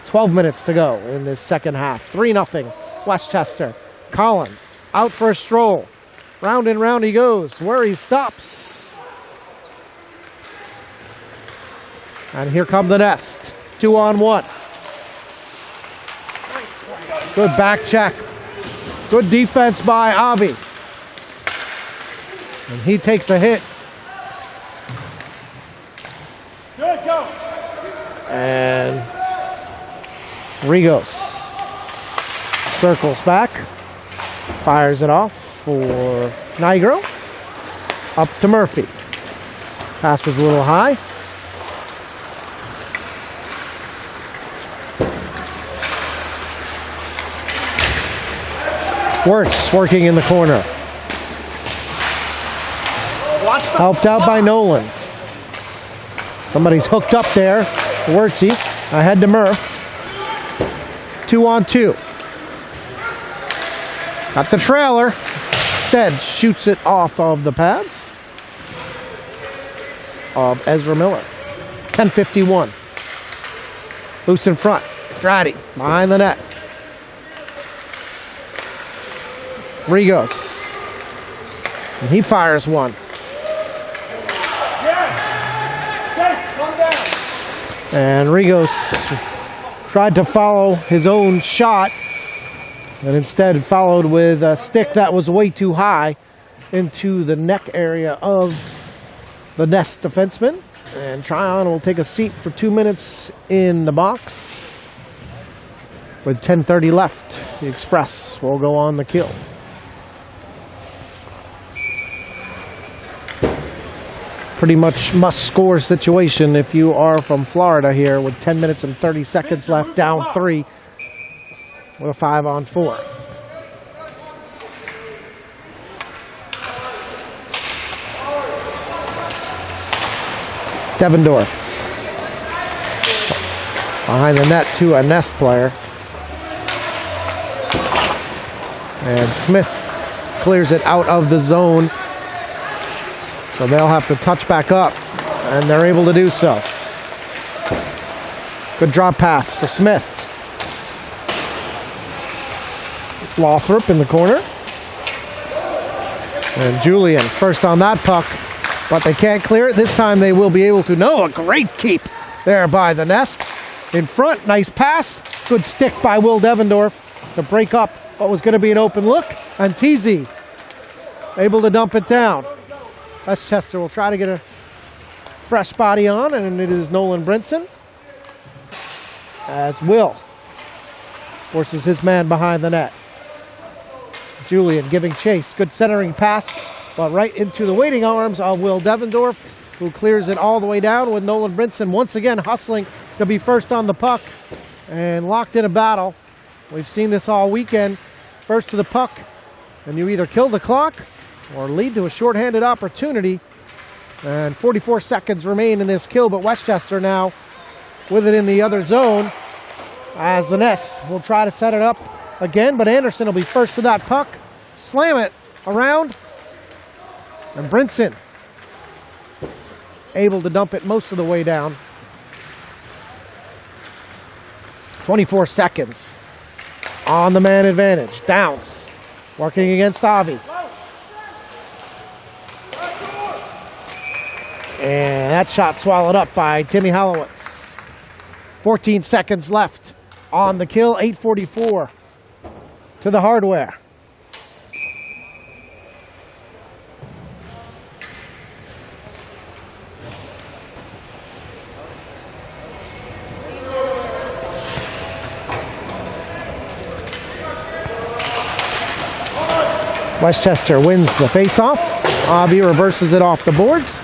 12 minutes to go in this second half. 3-0 Westchester. Collin out for a stroll. Round and round he goes where he stops. And here come the Nest. 2-on-1. Good back check. Good defense by Avi. And he takes a hit. Good, go. And Rigos circles back. Fires it off for Nigro. Up to Murphy. Pass was a little high. Works, working in the corner. Helped out by Nolan. Somebody's hooked up there. Wirtzy ahead to Murph. 2-on-2. Got the trailer. Instead shoots it off of the pads of Ezra Miller. 10:51. Loose in front. Dratty behind the net. Rigos. And he fires one. And Rigos tried to follow his own shot and instead followed with a stick that was way too high into the neck area of the Nest defenseman. And Tryon will take a seat for 2 minutes in the box. With 10:30 left, the Express will go on the kill. Pretty much must-score situation if you are from Florida here with 10 minutes and 30 seconds left, down 3 with a 5-on-4. Devendorf behind the net to a Nest player. And Smith clears it out of the zone. So they'll have to touch back up, and they're able to do so. Good drop pass for Smith. Lothrop in the corner. And Julian first on that puck, but they can't clear it. This time they will be able to. No, a great keep there by the Nest. In front, nice pass. Good stick by Will Devendorf to break up what was going to be an open look. And Teasy able to dump it down. Westchester will try to get a fresh body on, and it is Nolan Brinson. As Will forces his man behind the net. Julian giving chase. Good centering pass, but right into the waiting arms of Will Devendorf, who clears it all the way down with Nolan Brinson once again hustling to be first on the puck and locked in a battle. We've seen this all weekend. First to the puck, and you either kill the clock or lead to a shorthanded opportunity. And 44 seconds remain in this kill, but Westchester now with it in the other zone as the Nest will try to set it up again, but Anderson will be first to that puck, slam it around, and Brinson able to dump it most of the way down. 24 seconds on the man advantage. Downs working against Avi. And that shot swallowed up by Timmy Halowitz. 14 seconds left on the kill. 8:44 to the hardware. Westchester wins the faceoff. Avi reverses it off the boards.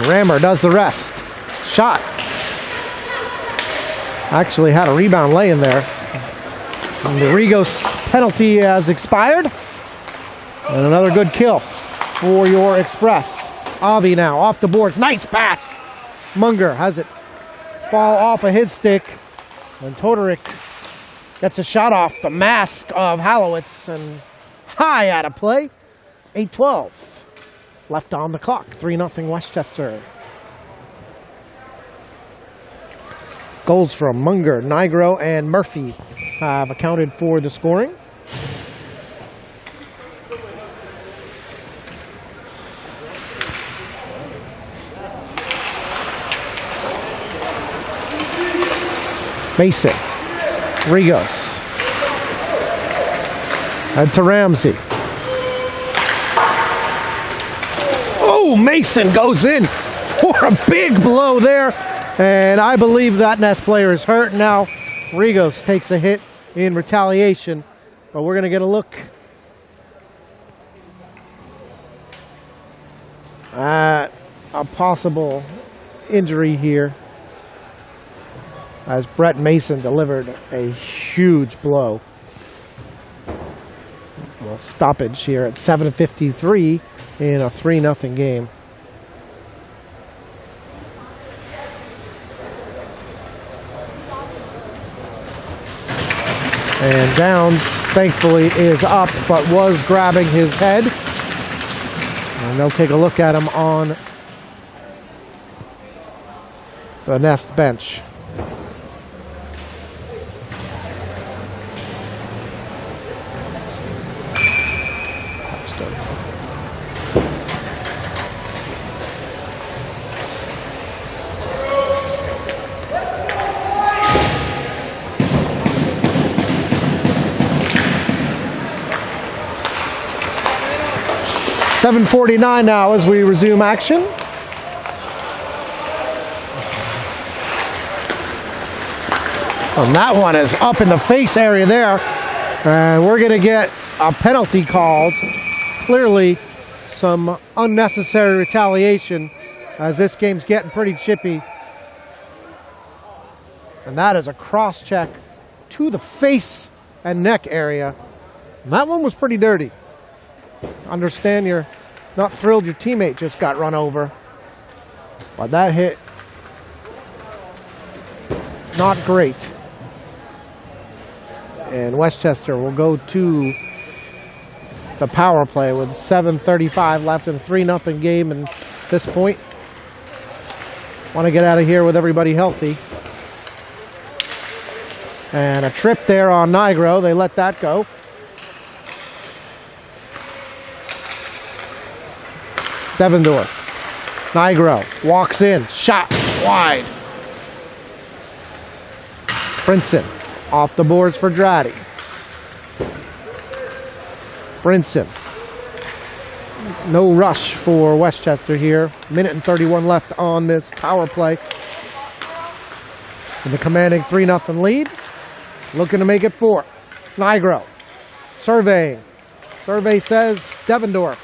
Rammer does the rest. Shot. Actually had a rebound lay in there. And the Rigos penalty has expired. And another good kill for your Express. Avi now off the boards. Nice pass. Munger has it fall off of his stick. And Todoric gets a shot off the mask of Halowitz and high out of play. 8:12 left on the clock. 3-0 Westchester. Goals from Munger, Nigro, and Murphy have accounted for the scoring. Mason, Rigos, and to Ramsey. Oh, Mason goes in for a big blow there. And I believe that Nest player is hurt. Now Rigos takes a hit in retaliation. But we're going to get a look at a possible injury here, as Brett Mason delivered a huge blow. Well, stoppage here at 7:53 in a 3-0 game. And Downs, thankfully, is up, but was grabbing his head. And they'll take a look at him on the Nest bench. .749 now as we resume action. And that one is up in the face area there. And we're going to get a penalty called. Clearly some unnecessary retaliation as this game's getting pretty chippy. And that is a cross check to the face and neck area. And that one was pretty dirty. Understand you're not thrilled your teammate just got run over, but that hit, not great. And Westchester will go to the power play with 7:35 left in a 3-0 game. And at this point, want to get out of here with everybody healthy. And a trip there on Nigro. They let that go. Devendorf. Nigro walks in. Shot wide. Brinson off the boards for Dratty. Brinson No rush for Westchester here. Minute and 31 left on this power play. And the commanding 3-0 lead. Looking to make it 4. Nigro surveying. Survey says Devendorf.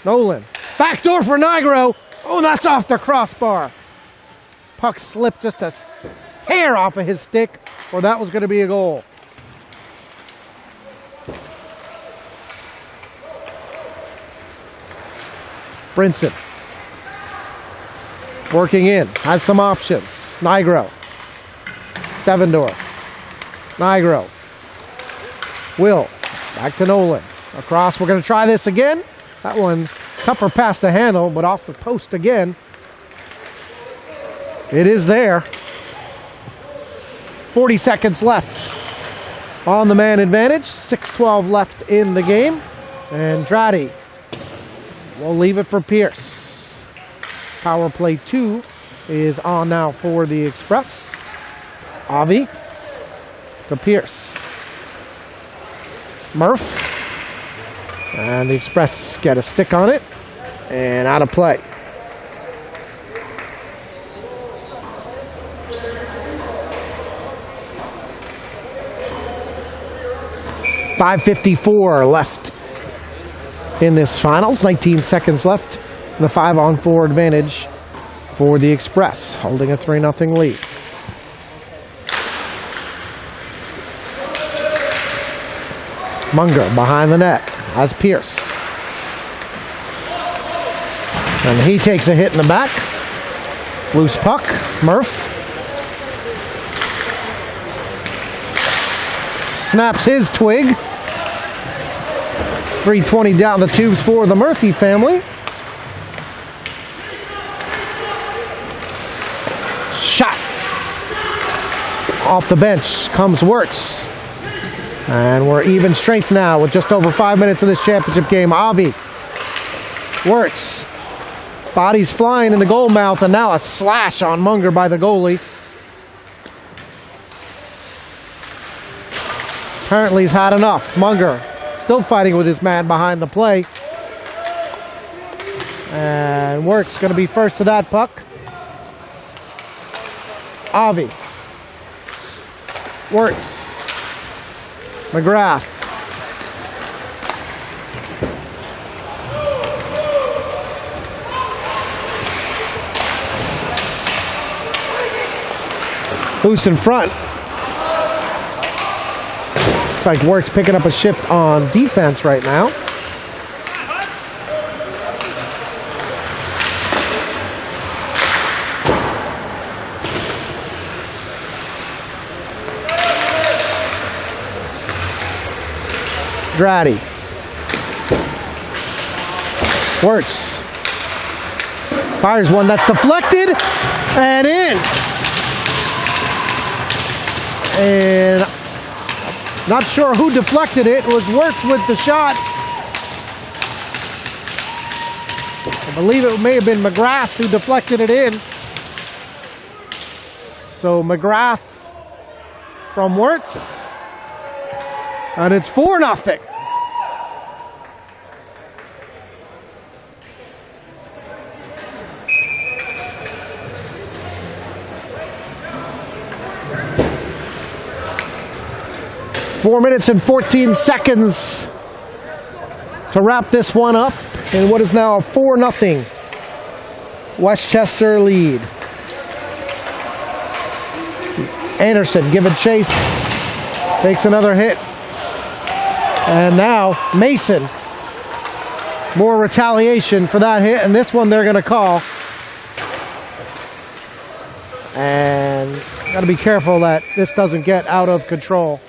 Nolan. Backdoor for Nigro. Oh, that's off the crossbar. Puck slipped just a hair off of his stick, or that was going to be a goal. Brinson. Working in. Has some options. Nigro. Devendorf. Nigro. Will. Back to Nolan. Across. We're going to try this again. That one tougher pass to handle, but off the post again. It is there. 40 seconds left on the man advantage. 6:12 left in the game. And Dratty will leave it for Pierce. Power play 2 is on now for the Express. Avi to Pierce. Murph. And the Express get a stick on it. And out of play. .554 left in this finals. 19 seconds left. The 5-on-4 advantage for the Express, holding a 3-0 lead. Munger behind the net as Pierce. And he takes a hit in the back. Loose puck. Murph. Snaps his twig. 3:20 down the tubes for the Murphy family. Shot. Off the bench comes Wirtz. And we're even strength now with just over 5 minutes of this championship game. Avi. Wirtz. Bodies flying in the goal mouth, and now a slash on Munger by the goalie. Apparently he's had enough. Munger still fighting with his man behind the play. And Wirtz going to be first to that puck. Avi. Wirtz. McGrath. Loose in front. Looks like Wirtz picking up a shift on defense right now. Dratty. Wirtz. Fires one that's deflected and in. And not sure who deflected it. It was Wirtz with the shot. I believe it may have been McGrath who deflected it in. So McGrath from Wirtz. And it's 4-0. Four minutes and 14 seconds to wrap this one up in what is now a 4-0 Westchester lead. Anderson giving chase, takes another hit. And now Mason, more retaliation for that hit, and this one they're going to call. And got to be careful that this doesn't get out of control.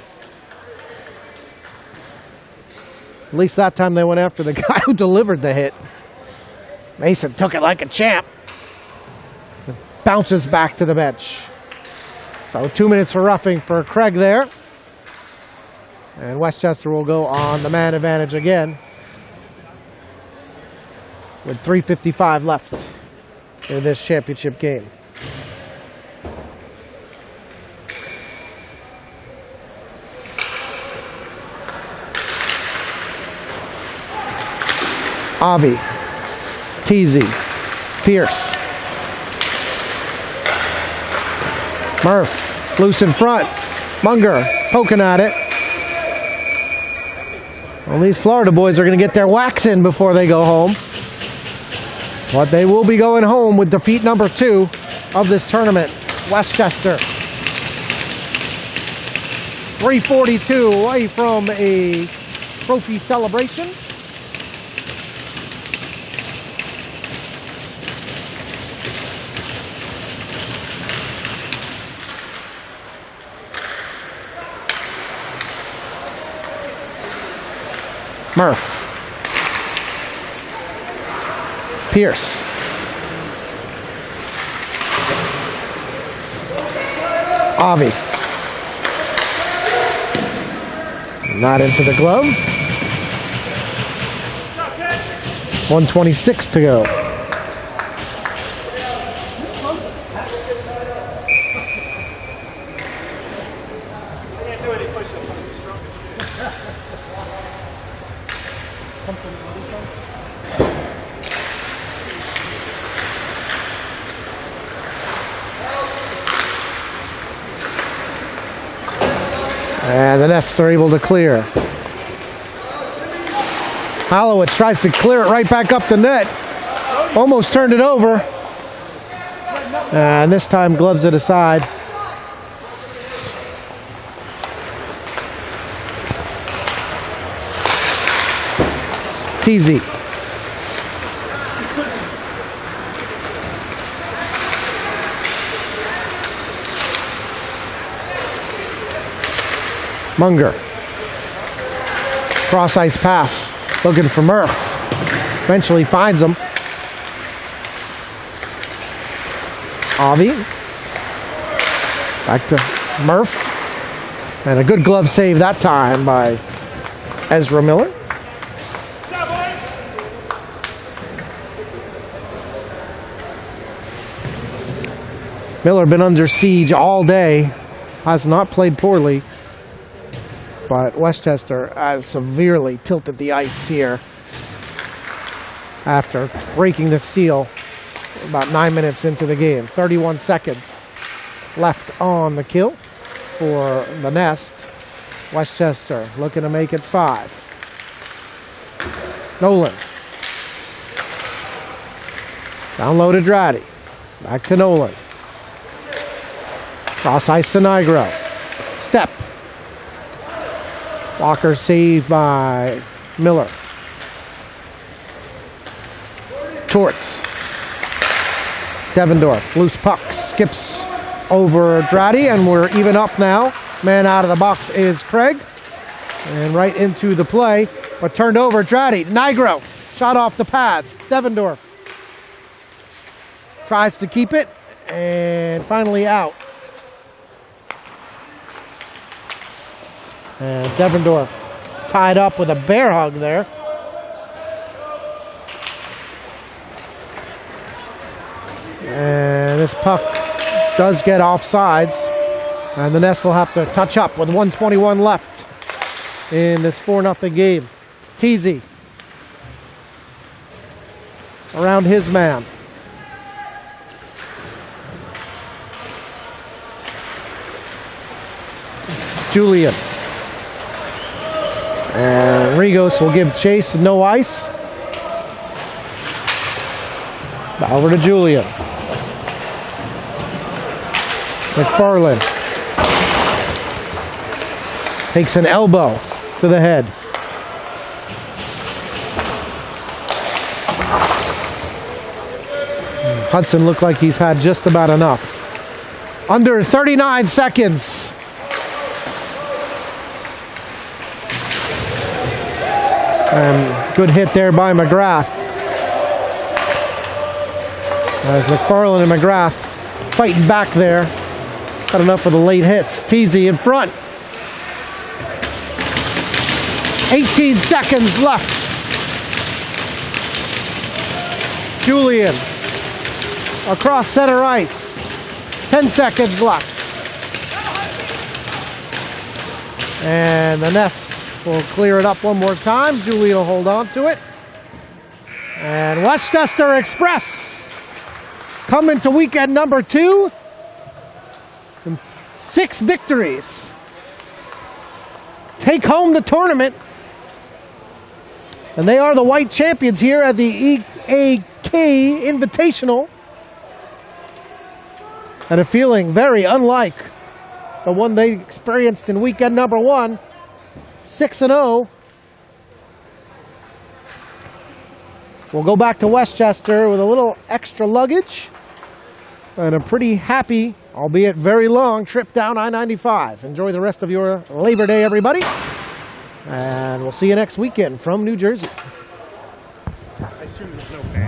At least that time they went after the guy who delivered the hit. Mason took it like a champ. Bounces back to the bench. So 2 minutes for roughing for Craig there. And Westchester will go on the man advantage again with 3:55 left in this championship game. Avi. Teasy. Pierce. Murph. Loose in front. Munger poking at it. Well, these Florida boys are going to get their wax in before they go home. But they will be going home with defeat number 2 of this tournament. Westchester. 3:42 away from a trophy celebration. Murph. Pierce. Avi. Not into the glove. 1:26 to go. And the Nests are able to clear. Hollowitz tries to clear it right back up the net. Almost turned it over. And this time gloves it aside. Teasy. Munger. Cross ice pass. Looking for Murph. Eventually finds him. Avi. Back to Murph. And a good glove save that time by Ezra Miller. Miller been under siege all day. Has not played poorly. But Westchester has severely tilted the ice here after breaking the seal about 9 minutes into the game. 31 seconds left on the kill for the Nest. Westchester looking to make it 5. Nolan. Down low to Dratty. Back to Nolan. Cross ice to Nigro. Step. Walker saved by Miller. Torts. Devendorf, loose puck, skips over Dratty, and we're even up now. Man out of the box is Craig. And right into the play, but turned over Dratty. Nigro, shot off the pads. Devendorf tries to keep it, and finally out. And Devendorf tied up with a bear hug there. And this puck does get offsides. And the Nest will have to touch up with 1:21 left in this 4-0 game. Teasy around his man. Julian. And Rigos will give chase, no ice. Over to Julian. McFarland takes an elbow to the head. Hudson looked like he's had just about enough. Under 39 seconds. And good hit there by McGrath. As McFarland and McGrath fighting back there. Got enough of the late hits. Teasy in front. 18 seconds left. Julian across center ice. 10 seconds left. And the Nest will clear it up one more time. Julian will hold on to it. And Westchester Express coming to weekend number 2. 6 victories. Take home the tournament. And they are the white champions here at the EAK Invitational. And a feeling very unlike the one they experienced in weekend number 1. 6-0. We'll go back to Westchester with a little extra luggage and a pretty happy, albeit very long, trip down I-95. Enjoy the rest of your Labor Day, everybody. And we'll see you next weekend from New Jersey. I assume there's no band.